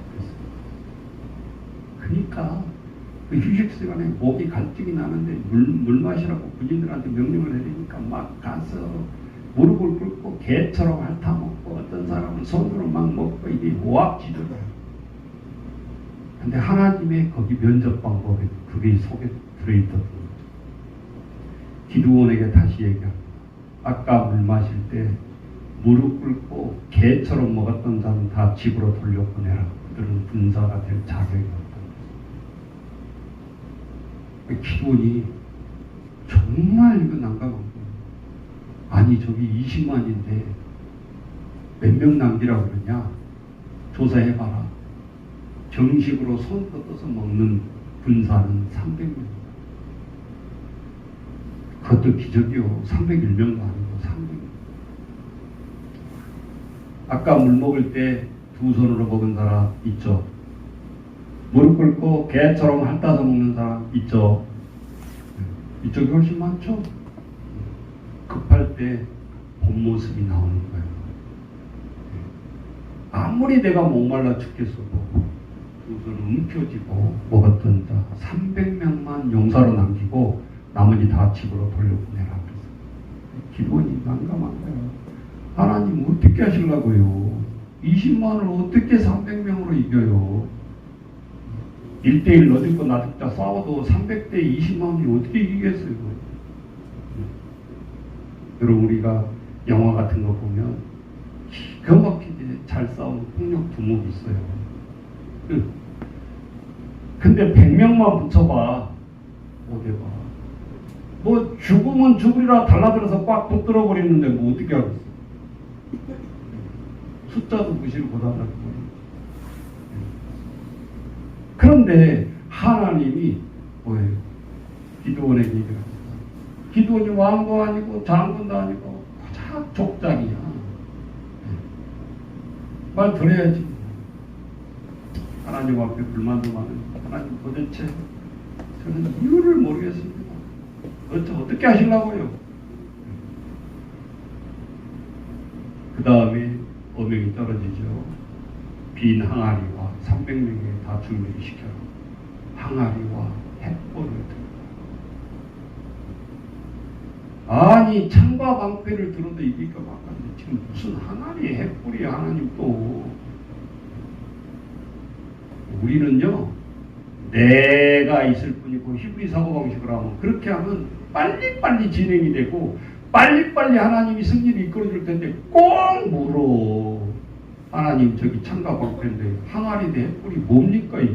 Speaker 1: 그러니까 그 휴식 시간에 목이 갈증이 나는데 물 마시라고 군인들한테 명령을 내리니까 막 가서 무릎을 꿇고 개처럼 핥아먹고 어떤 사람은 손으로 막 먹고 이게 오합지졸이에요. 근데 하나님의 거기 면접 방법에 그게 속에 들어있던 거죠. 기드온에게 다시 얘기합니다. 아까 물 마실 때 무릎 꿇고 개처럼 먹었던 자는 다 집으로 돌려보내라. 그들은 군사가 될 자격이 없다. 기드온이 정말 이거 난감한 거예요. 아니 저기 20만인데 몇 명 남기라고 그러냐? 조사해봐라. 정식으로 손 뻗어서 먹는 군사는 300명. 그것도 기적이요. 301명도 아니고 300명. 아까 물 먹을 때 두 손으로 먹은 사람 있죠. 무릎 꿇고 개처럼 핥아서 먹는 사람 있죠. 이쪽이 훨씬 많죠. 급할 때 본 모습이 나오는 거예요. 아무리 내가 목말라 죽겠어도 두 손을 움켜쥐고 먹었던 자 300명만 용사로 남기고 나머지 다 집으로 돌려보내라. 그래서 기도원이 난감한 거예요. 하나님 어떻게 하시려고요? 20만을 어떻게 300명으로 이겨요? 1대1 너 죽고 나 죽자 싸워도 300대 20만이 어떻게 이기겠어요? 여러분 우리가 영화 같은 거 보면 기가 막히게 잘 싸우는 폭력 두목이 있어요. 근데 100명만 붙여봐. 어디 봐. 뭐 죽으면 죽으리라 달라들어서 꽉 붙들어 버리는데 뭐 어떻게 하겠어? 숫자도 무시를 못한다고. 그런데 하나님이 뭐예요? 기드온에게 얘기를 합니다. 기드온이 왕도 아니고 장군도 아니고 고작 족장이야. 말 들어야지. 하나님 앞에 불만도 많은 하나님 도대체 저는 이유를 모르겠습니다. 어떻게 하시려고요? 그 다음에 어명이 떨어지죠. 빈 항아리와 300명에 다 준비를 시켜라. 항아리와 햇불을 들고. 아니 창과 방패를 들어도 이길까 말까인데 지금 무슨 항아리에 햇불이 하나님 또. 우리는요 내가 있을 뿐이고 히브리 사고방식으로 하면 그렇게 하면 빨리빨리 진행이 되고 빨리빨리 하나님이 승리를 이끌어줄 텐데 꼭 물어. 하나님 저기 창가 방패인데 항아리 대 뿔이 뭡니까 이게?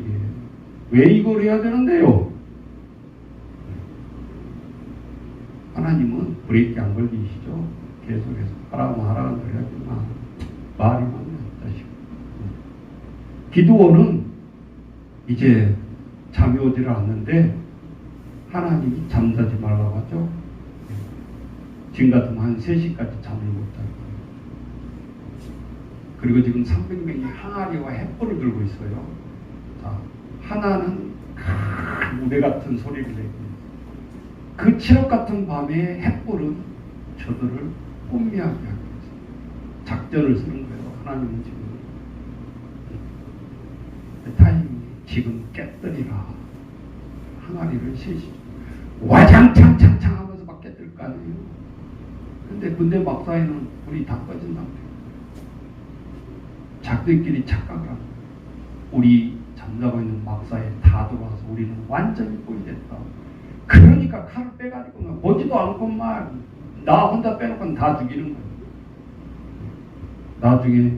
Speaker 1: 왜 이걸 해야 되는데요? 하나님은 브레이크 안 걸리시죠? 계속해서 하라면 하라는 소리 하지만 말이 많네 자식. 기드온은 이제 잠이 오지를 않는데 하나님이 잠자지 말라고 하죠. 지금 같으면 한 3시까지 잠을 못 자요. 그리고 지금 300명이 항아리와 횃불을 들고 있어요. 자, 하나는 큰 무대 같은 소리를 내고 그 칠흑 같은 밤에 횃불은 저들을 혼미하게 하기 위해서 작전을 쓰는 거예요. 하나님은 지금 타이밍이 지금 깨뜨리라. 항아리를 셋이 와장창창창 하면서 막 깨뜨릴 거 아니에요. 근데 군대 막사에는 불이 다 꺼진 상태예요. 작들끼리 착각을 합니다. 우리 잠자고 있는 막사에 다 들어와서 우리는 완전히 꼴됐다. 그러니까 칼을 빼가지고 보지도 않고만 나 혼자 빼놓고 다 죽이는 거예요. 나중에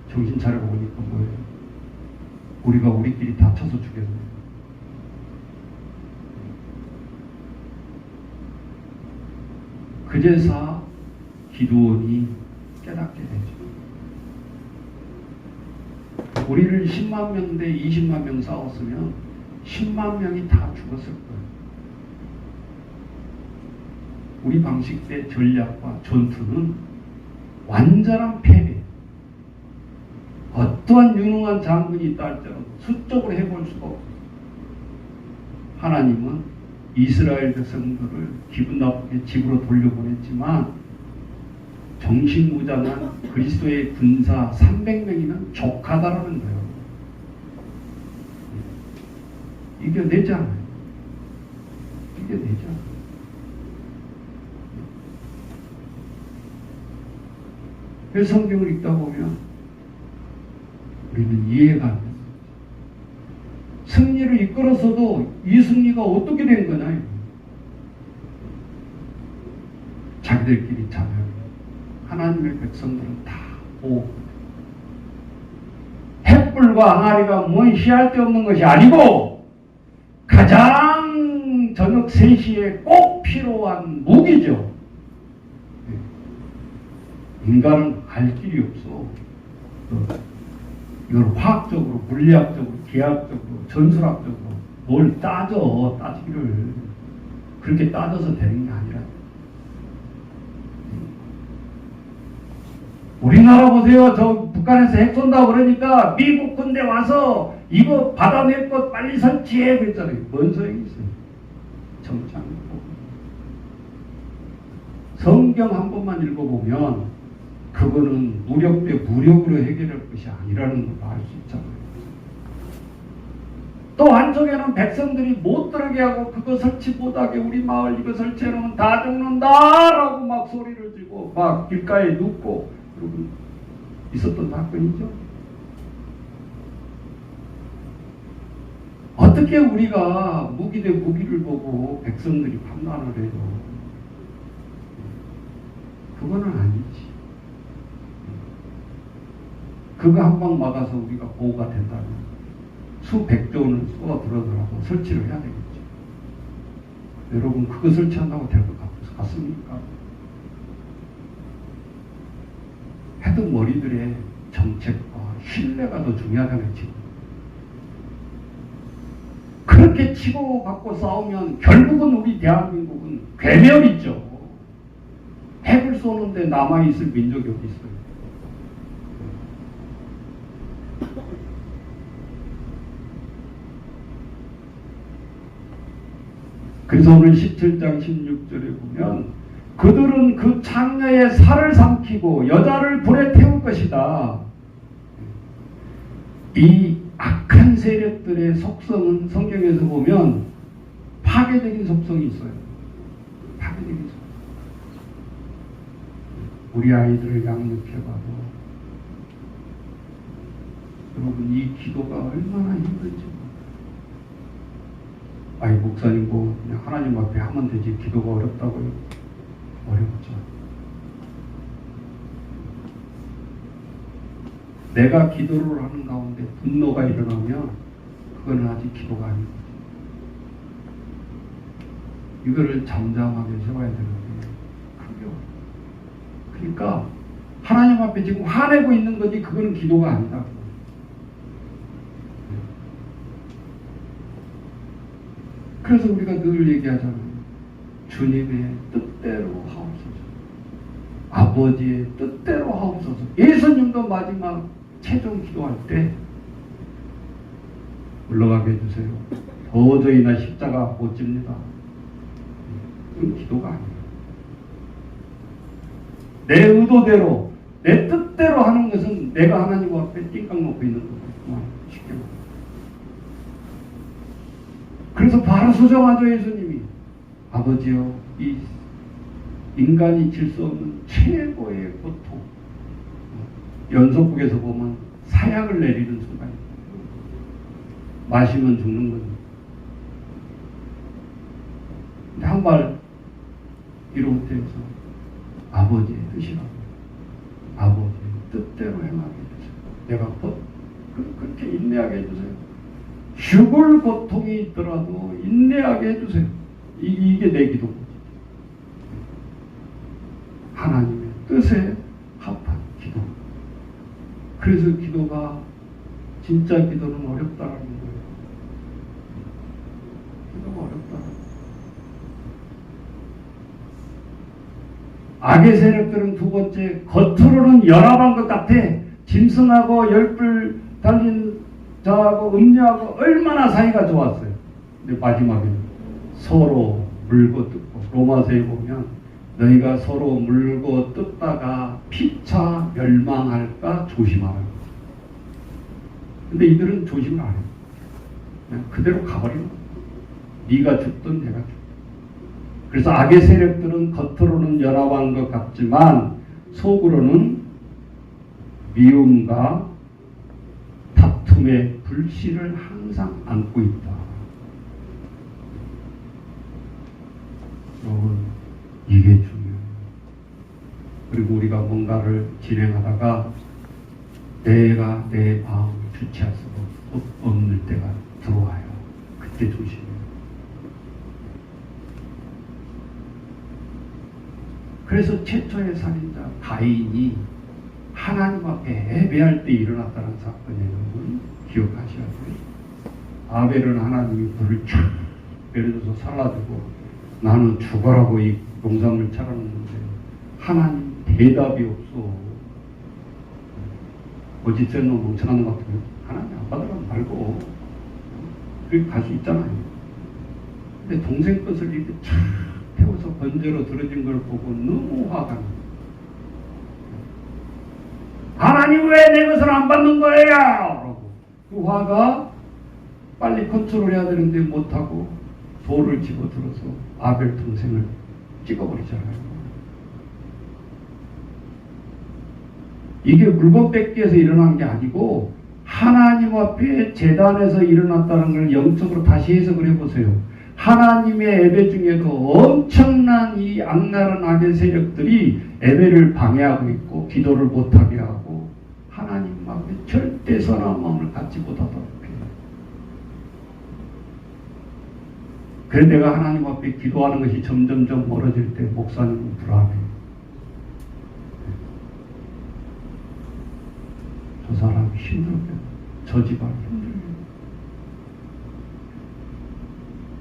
Speaker 1: 정신 차려보니까 뭐예요? 우리가 우리끼리 다쳐서 죽였네요. 그제서 기드온이 깨닫게 되죠. 우리를 10만 명 대 20만 명 싸웠으면 10만 명이 다 죽었을 거예요. 우리 방식의 전략과 전투는 완전한 패배. 어떠한 유능한 장군이 있다 할지라도 수적으로 해볼 수가 없어요. 하나님은 이스라엘 백성들을 기분 나쁘게 집으로 돌려보냈지만 정신무장한 그리스도의 군사 300명이면 족하다라는 거예요. 이겨내잖아요. 이겨내잖아요. 그래서 성경을 읽다 보면 우리는 이해가 안 됩니다. 승리를 이끌었어도 이 승리가 어떻게 된 거냐? 자기들끼리 자멸. 하나님의 백성들은 다 보고 횃불과 항아리가 뭔 희할 데 없는 것이 아니고 가장 저녁 3시에 꼭 필요한 무기죠. 인간은 갈 길이 없어. 이걸 화학적으로, 물리학적으로, 기하학적으로, 전술학적으로 뭘 따지기를 그렇게 따져서 되는 게 아니라 우리나라 보세요. 저 북한에서 핵 쏜다고 그러니까 미국 군대 와서 이거 받아낼 것 빨리 설치해 그랬잖아요. 뭔 소용이 있어요. 정치 안 읽고 성경 한 번만 읽어보면 그거는 무력 대 무력으로 해결할 것이 아니라는 걸 알 수 있잖아요. 또 한쪽에는 백성들이 못 들어게 하고 그거 설치 못하게 우리 마을 이거 설치해놓으면 다 죽는다라고 막 소리를 지고 막 길가에 눕고 그러고 있었던 사건이죠. 어떻게 우리가 무기 대 무기를 보고 백성들이 판단을 해도 그거는 아니지. 그거 한 방 막아서 우리가 보호가 된다면 수백조 원을 쏟아 들어더라도 설치를 해야 되겠죠. 여러분 그거 설치한다고 될 것 같습니까? 해도 머리들의 정책과 신뢰가 더 중요하다는 지금. 그렇게 치고받고 싸우면 결국은 우리 대한민국은 괴멸이죠. 핵을 쏘는데 남아있을 민족이 어디 있어요? 그래서 오늘 17장 16절에 보면 그들은 그 창녀의 살을 삼키고 여자를 불에 태울 것이다. 이 악한 세력들의 속성은 성경에서 보면 파괴적인 속성이 있어요. 파괴적인 속성. 우리 아이들을 양육해봐도 여러분 이 기도가 얼마나 힘들지. 아이 목사님 뭐 그냥 하나님 앞에 하면 되지 기도가 어렵다고요. 어렵죠. 내가 기도를 하는 가운데 분노가 일어나면 그거는 아직 기도가 아닌 거죠. 이거를 잠잠하게 세워야 되는데 그게 어려워요. 그러니까 하나님 앞에 지금 화내고 있는 거지 그거는 기도가 아니다. 그래서 우리가 늘 얘기하잖아요. 주님의 뜻대로 하옵소서. 아버지의 뜻대로 하옵소서. 예수님도 마지막 최종 기도할 때 올라가게 해주세요. 도저히 나 십자가 못 집니다. 그건 기도가 아니에요. 내 의도대로 내 뜻대로 하는 것은 내가 하나님 앞에 띵깡 놓고 있는 거구만. 쉽게 말해요. 그래서 바로 소정하죠. 예수님이 아버지여 이 인간이 질 수 없는 최고의 고통, 연속국에서 보면 사약을 내리는 순간입니다. 마시면 죽는 거죠. 한 발 뒤로 후퇴해서 아버지의 뜻이라고, 아버지의 뜻대로 행하게 해주세요. 내가 그렇게 인내하게 해주세요. 죽을 고통이 있더라도 인내하게 해주세요. 이게 내 기도거든요. 하나님의 뜻에 합한 기도. 그래서 기도가 진짜 기도는 어렵다라는 거예요. 기도가 어렵다. 악의 세력들은 두 번째, 겉으로는 연합한 것 같아. 짐승하고 열불 달린 저하고 음녀하고 얼마나 사이가 좋았어요. 근데 마지막에는 서로 물고 뜯고, 로마서에 보면 너희가 서로 물고 뜯다가 피차 멸망할까 조심하라. 근데 이들은 조심을 안 해요. 그냥 그대로 가버리는 거예요. 네가 죽든 내가 죽든. 그래서 악의 세력들은 겉으로는 연합한 것 같지만 속으로는 미움과 다툼의 불씨를 항상 안고 있다. 여러분, 이게 중요해요. 그리고 우리가 뭔가를 진행하다가 내가 내 마음을 주체할 수 없는 때가 들어와요. 그때 조심해요. 그래서 최초의 살인자 가인이 하나님 앞에 예배할 때 일어났다는 사건이에요. 기억하셔야 돼요. 아벨은 하나님이 불을 촥 내려줘서 살라주고 나는 죽어라고 이 농산물 차려놓는데 하나님 대답이 없어. 어지센 놈 멍청한 것 같으면 하나님 안 받으라면 말고 그렇게 갈 수 있잖아요. 근데 동생 것을 이렇게 촥 태워서 번제로 들어진 걸 보고 너무 화가 나. 하나님 왜 내 것을 안 받는 거야? 그 화가 빨리 컨트롤해야 되는데 못하고 돌을 집어들어서 아벨 동생을 찍어버리잖아요. 이게 물건 뺏기에서 일어난 게 아니고 하나님 앞에 제단에서 일어났다는 걸 영적으로 다시 해석을 해보세요. 하나님의 예배 중에도 엄청난 이 악랄한 악의 세력들이 예배를 방해하고 있고 기도를 못하게 하고 하나님 앞에 절대 선한 마음을 갖지 못하도록 해요. 그래서 내가 하나님 앞에 기도하는 것이 점점점 멀어질 때 목사님은 불안해요. 저 사람이 힘들겠다. 저 집안 힘들겠다.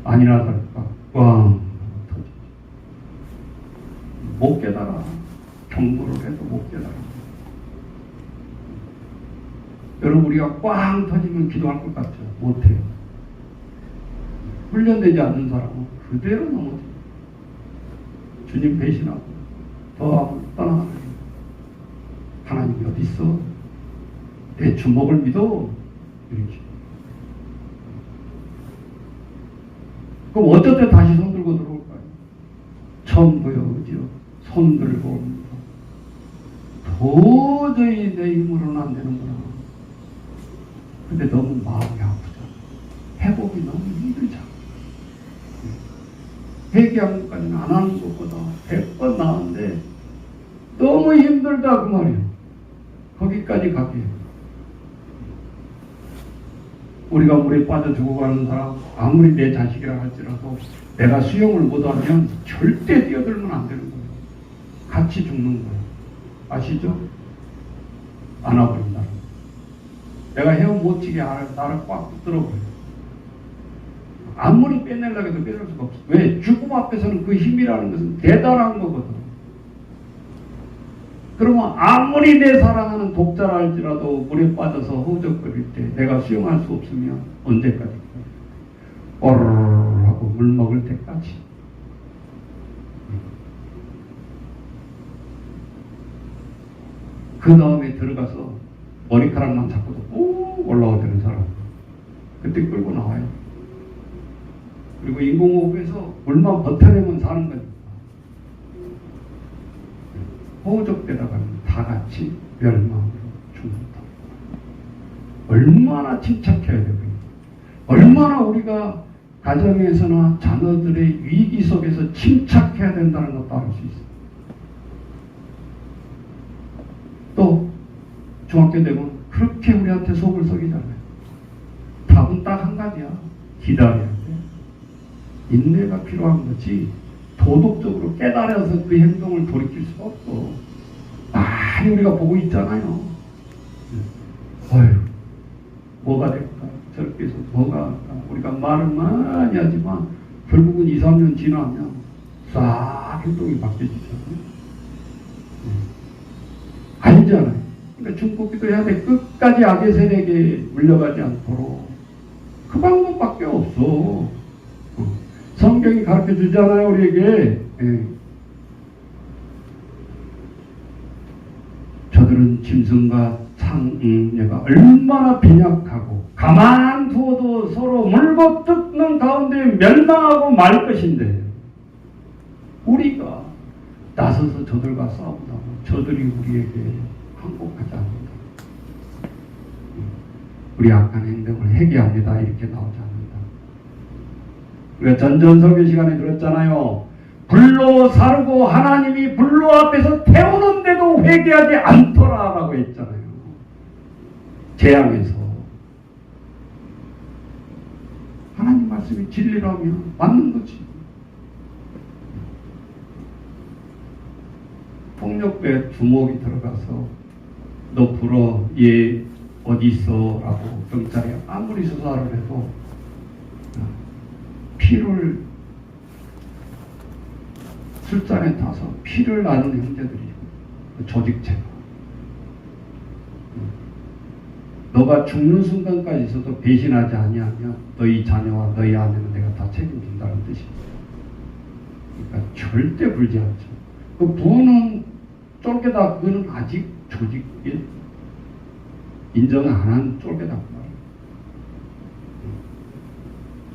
Speaker 1: 아니나 다를까 꽝 터지지. 못 깨달아. 경고를 해도 못 깨달아. 여러분 우리가 꽝 터지면 기도할 것 같죠? 못해요. 훈련되지 않는 사람은 그대로 넘어져요. 주님 배신하고 더 떠나가요. 하나님이 어디 있어? 내 주먹을 믿어. 이렇게. 그럼 어쩔 때 다시 손 들고 들어올까요? 처음 보여오지요. 손 들고 옵니다. 도저히 내 힘으로는 안 되는구나. 근데 너무 마음이 아프죠. 회복이 너무 힘들죠. 회개한 것까지는 안 하는 것보다 100번 나은데 너무 힘들다 그 말이에요. 거기까지 가게. 우리가 물에 빠져 죽어가는 사람, 아무리 내 자식이라 할지라도 내가 수영을 못하면 절대 뛰어들면 안 되는 거예요. 같이 죽는 거예요. 아시죠? 안아버린다. 내가 헤엄 못 치게 나를 꽉 붙들어버려요. 아무리 빼내려고 해도 빼낼 수가 없어. 왜? 죽음 앞에서는 그 힘이라는 것은 대단한 거거든. 그러면 아무리 내 사랑하는 독자라 할지라도 물에 빠져서 허우적거릴 때 내가 수영할 수 없으면 언제까지? 오르르 하고 물 먹을 때까지. 그 다음에 들어가서 머리카락만 잡고도 꾹 올라오는 사람. 그때 끌고 나와요. 그리고 인공호흡에서 물만 버텨내면 사는 거니까. 호적되다가는 다 같이 멸망으로 죽는다. 얼마나 침착해야 되고요. 얼마나 우리가 가정에서나 자녀들의 위기 속에서 침착해야 된다는 것도 알 수 있어요. 또 중학교 되면 그렇게 우리한테 속을 썩이잖아요. 답은 딱 한 가지야. 기다려야 돼. 인내가 필요한 거지 도덕적으로 깨달아서 그 행동을 돌이킬 수가 없어. 많이 우리가 보고 있잖아요. 어휴, 뭐가 될까? 저렇게 해서 뭐가 할까? 우리가 말은 많이 하지만 결국은 2, 3년 지나면 싹 행동이 바뀌어지잖아요. 아니잖아요. 그러니까 중국기도 해야 돼. 끝까지 악의 세력에 물려가지 않도록. 그 방법밖에 없어. 성경이 가르쳐 주잖아요, 우리에게. 저들은 짐승과 창녀가 얼마나 빈약하고 가만두어도 서로 물고 뜯는 가운데 멸망하고 말 것인데 우리가 나서서 저들과 싸운다고 저들이 우리에게 항복하지 않는다. 우리 악한 행동을 회개합니다. 이렇게 나오지 않는다. 우리가 전전설교 시간에 들었잖아요. 불로 사르고 하나님이 불로 앞에서 태우는데도 회개하지 않더라라고 했잖아요. 재앙에서. 하나님 말씀이 진리라면 맞는 거지. 폭력배 주먹이 들어가서 너 불어 얘 어디 있어? 라고 경찰이 아무리 수사를 해도 피를 술잔에 타서 피를 나눈 형제들이 조직체가 너가 죽는 순간까지 있어도 배신하지 아니하면 너희 자녀와 너희 아내는 내가 다 책임진다는 뜻입니다. 그러니까 절대 불지 않죠. 그 부는 쫄게다 그거는 아직 조직에 인정을 안 한 쫄게다 말이에요.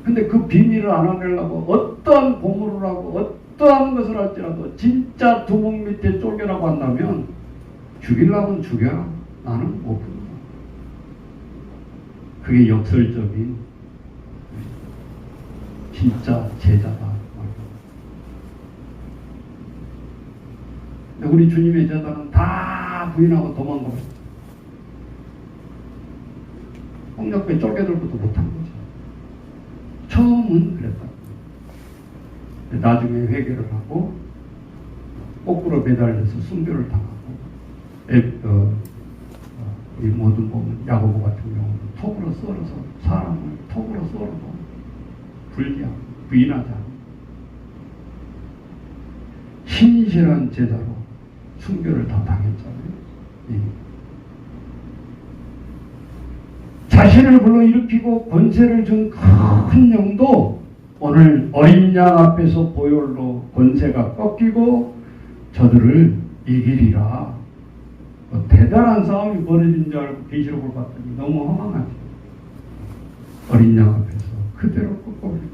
Speaker 1: 근데 그 비밀을 안 하려고 어떠한 고문을 하고 어떠한 것을 할지라도 진짜 두목 밑에 쫄게라고 한다면 죽이려면 죽여라. 나는 못 부른다. 그게 역설적인 진짜 제자다. 근데 우리 주님의 제자는 다 부인하고 도망가버렸어요. 폭력배 쫄개들부터 못한 거죠. 처음은 그랬다. 나중에 회개를 하고 거꾸로 매달려서 순교를 당하고 우리 모든 보면 야고보 같은 경우는 톱으로 썰어서 사람을 톱으로 썰어도 불리하고 부인하지 않고 신실한 제자로 순교를 다 당했잖아요. 예. 자신을 불러일으키고 권세를 준 큰 영도 오늘 어린 양 앞에서 보혈로 권세가 꺾이고 저들을 이기리라. 대단한 싸움이 벌어진 줄 알고 계시록을 봤더니 너무 허망하죠. 어린 양 앞에서 그대로 꺾어버립니다.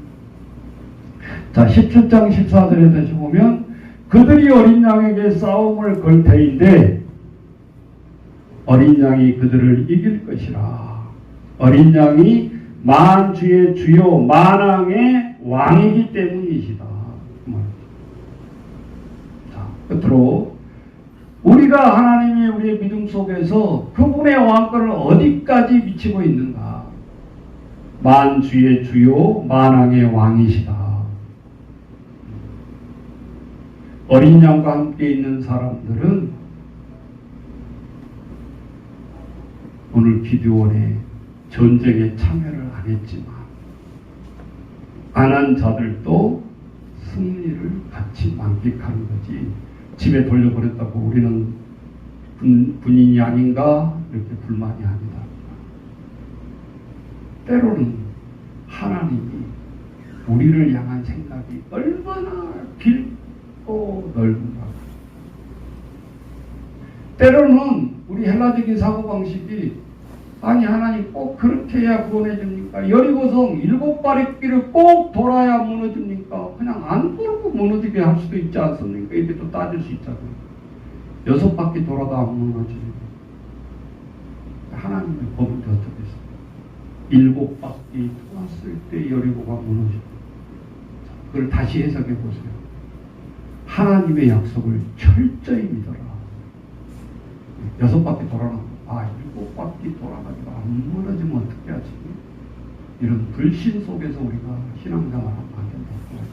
Speaker 1: 자, 17장 14절에 다시 보면 그들이 어린 양에게 싸움을 걸 터인데 어린 양이 그들을 이길 것이라. 어린 양이 만주의 주요 만왕의 왕이기 때문이시다. 자, 끝으로 우리가 하나님이 우리의 믿음 속에서 그분의 왕권을 어디까지 미치고 있는가? 만주의 주요 만왕의 왕이시다. 어린 양과 함께 있는 사람들은 오늘 기드온의 전쟁에 참여를 안 했지만 안 한 자들도 승리를 같이 만끽하는 거지. 집에 돌려보냈다고 우리는 군인이 아닌가 이렇게 불만이 아니다. 때로는 하나님이 우리를 향한 생각이 얼마나 깊고 넓은가. 때로는 우리 헬라적인 사고방식이 아니 하나님 꼭 그렇게 해야 구원해 줍니까? 여리고성 7바퀴를 꼭 돌아야 무너집니까? 그냥 안 돌고 무너지게 할 수도 있지 않습니까? 이렇게 또 따질 수 있잖아요. 6바퀴 돌아도 안 무너집니다. 하나님의 법은 어떻게 했어요? 7바퀴 돌았을 때 여리고가 무너집니다. 그걸 다시 해석해 보세요. 하나님의 약속을 철저히 믿어라. 6바퀴 돌아놓고 7바퀴 돌아가지고 안 무너지면 어떻게 하지? 이런 불신 속에서 우리가 신앙생활을 하면 안 된다고 하지.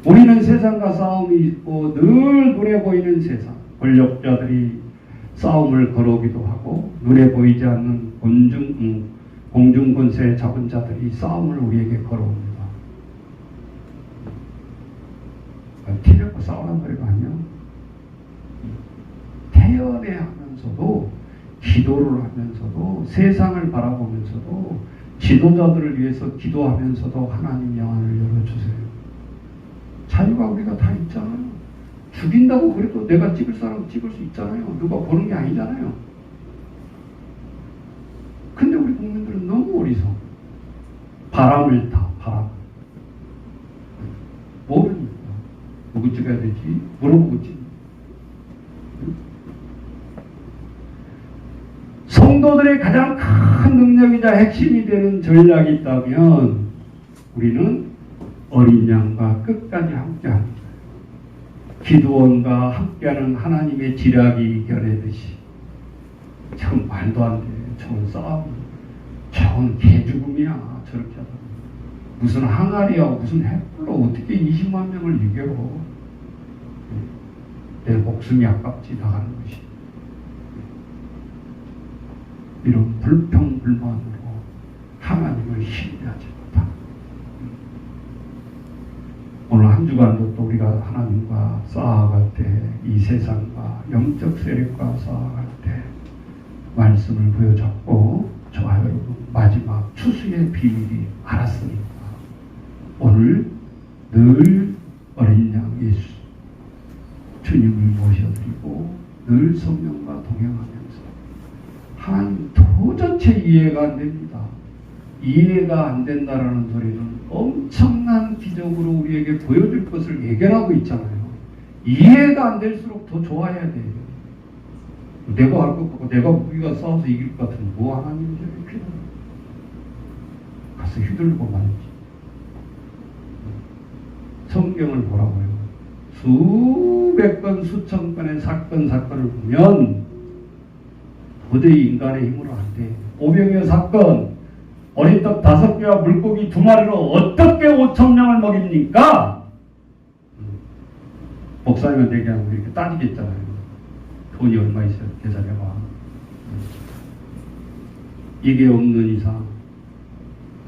Speaker 1: 우리는 세상과 싸움이 있고 늘 눈에 보이는 세상, 권력자들이 싸움을 걸어오기도 하고 눈에 보이지 않는 공중권세 잡은 자들이 싸움을 우리에게 걸어옵니다. 티내고 싸우란 소리가 아니야. 태연해 하면서도 기도를 하면서도 세상을 바라보면서도 지도자들을 위해서 기도하면서도 하나님 영안을 열어주세요. 자유가 우리가 다 있잖아요. 죽인다고 그래도 내가 찍을 사람 찍을 수 있잖아요. 누가 보는 게 아니잖아요. 근데 우리 국민들은 너무 어리석어. 바람을 타, 바람. 모르니까. 누구 찍어야 되지? 물어보고 찍. 성도들의 가장 큰 능력이자 핵심이 되는 전략이 있다면 우리는 어린 양과 끝까지 함께합니다. 기드온과 함께하는 하나님의 지략이 이겨내듯이 참 말도 안 돼. 저건 싸움. 저건 개죽음이야. 저렇게 하다. 무슨 항아리야 무슨 햇불로 어떻게 20만 명을 이겨. 내 목숨이 아깝지 나가는 것이. 이런 불평불만으로 하나님을 신뢰하지 못한다. 오늘 한 주간도 또 우리가 하나님과 쌓아갈 때, 이 세상과 영적 세력과 쌓아갈 때 말씀을 보여줬고, 저와 여러분 마지막 추수의 비밀이 알았으니까 오늘 늘 어린 양 예수 주님을 모셔드리고 늘 성령과 동행하면서 하나님 도저히 이해가 안 됩니다. 이해가 안 된다라는 소리는 엄청난 기적으로 우리에게 보여줄 것을 예견하고 있잖아요. 이해가 안 될수록 더 좋아해야 돼요. 내가 할 것 같고 내가 우리가 싸워서 이길 것 같으면 뭐 하나님인지 이렇게 가서 휘둘리고 말지. 성경을 보라고요. 수백 건 수천 건의 사건을 보면 도저히 인간의 힘으로 안 돼. 오병이어 사건, 어린 떡 5개와 물고기 2마리로 어떻게 5,000명을 먹입니까? 목사님은 얘기하고 이렇게 따지겠잖아요. 돈이 얼마 있어요? 계산해봐. 이게 없는 이상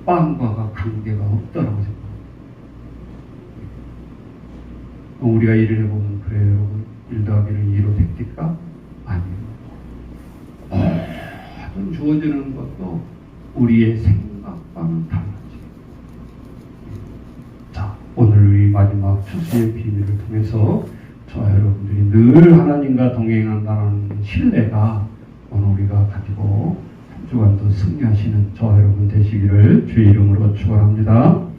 Speaker 1: 빵과가 관계가 없더라고 생각합니다. 우리가 일을 해보면 그래요 여러분. 1 더하기는 2로 됩니까? 아니에요. 모든 주어지는 것도 우리의 생각과는 달라지. 자, 오늘 우리 마지막 추수의 비밀을 통해서 저와 여러분들이 늘 하나님과 동행한다는 신뢰가 오늘 우리가 가지고 한 주간도 승리하시는 저와 여러분 되시기를 주의 이름으로 축원합니다.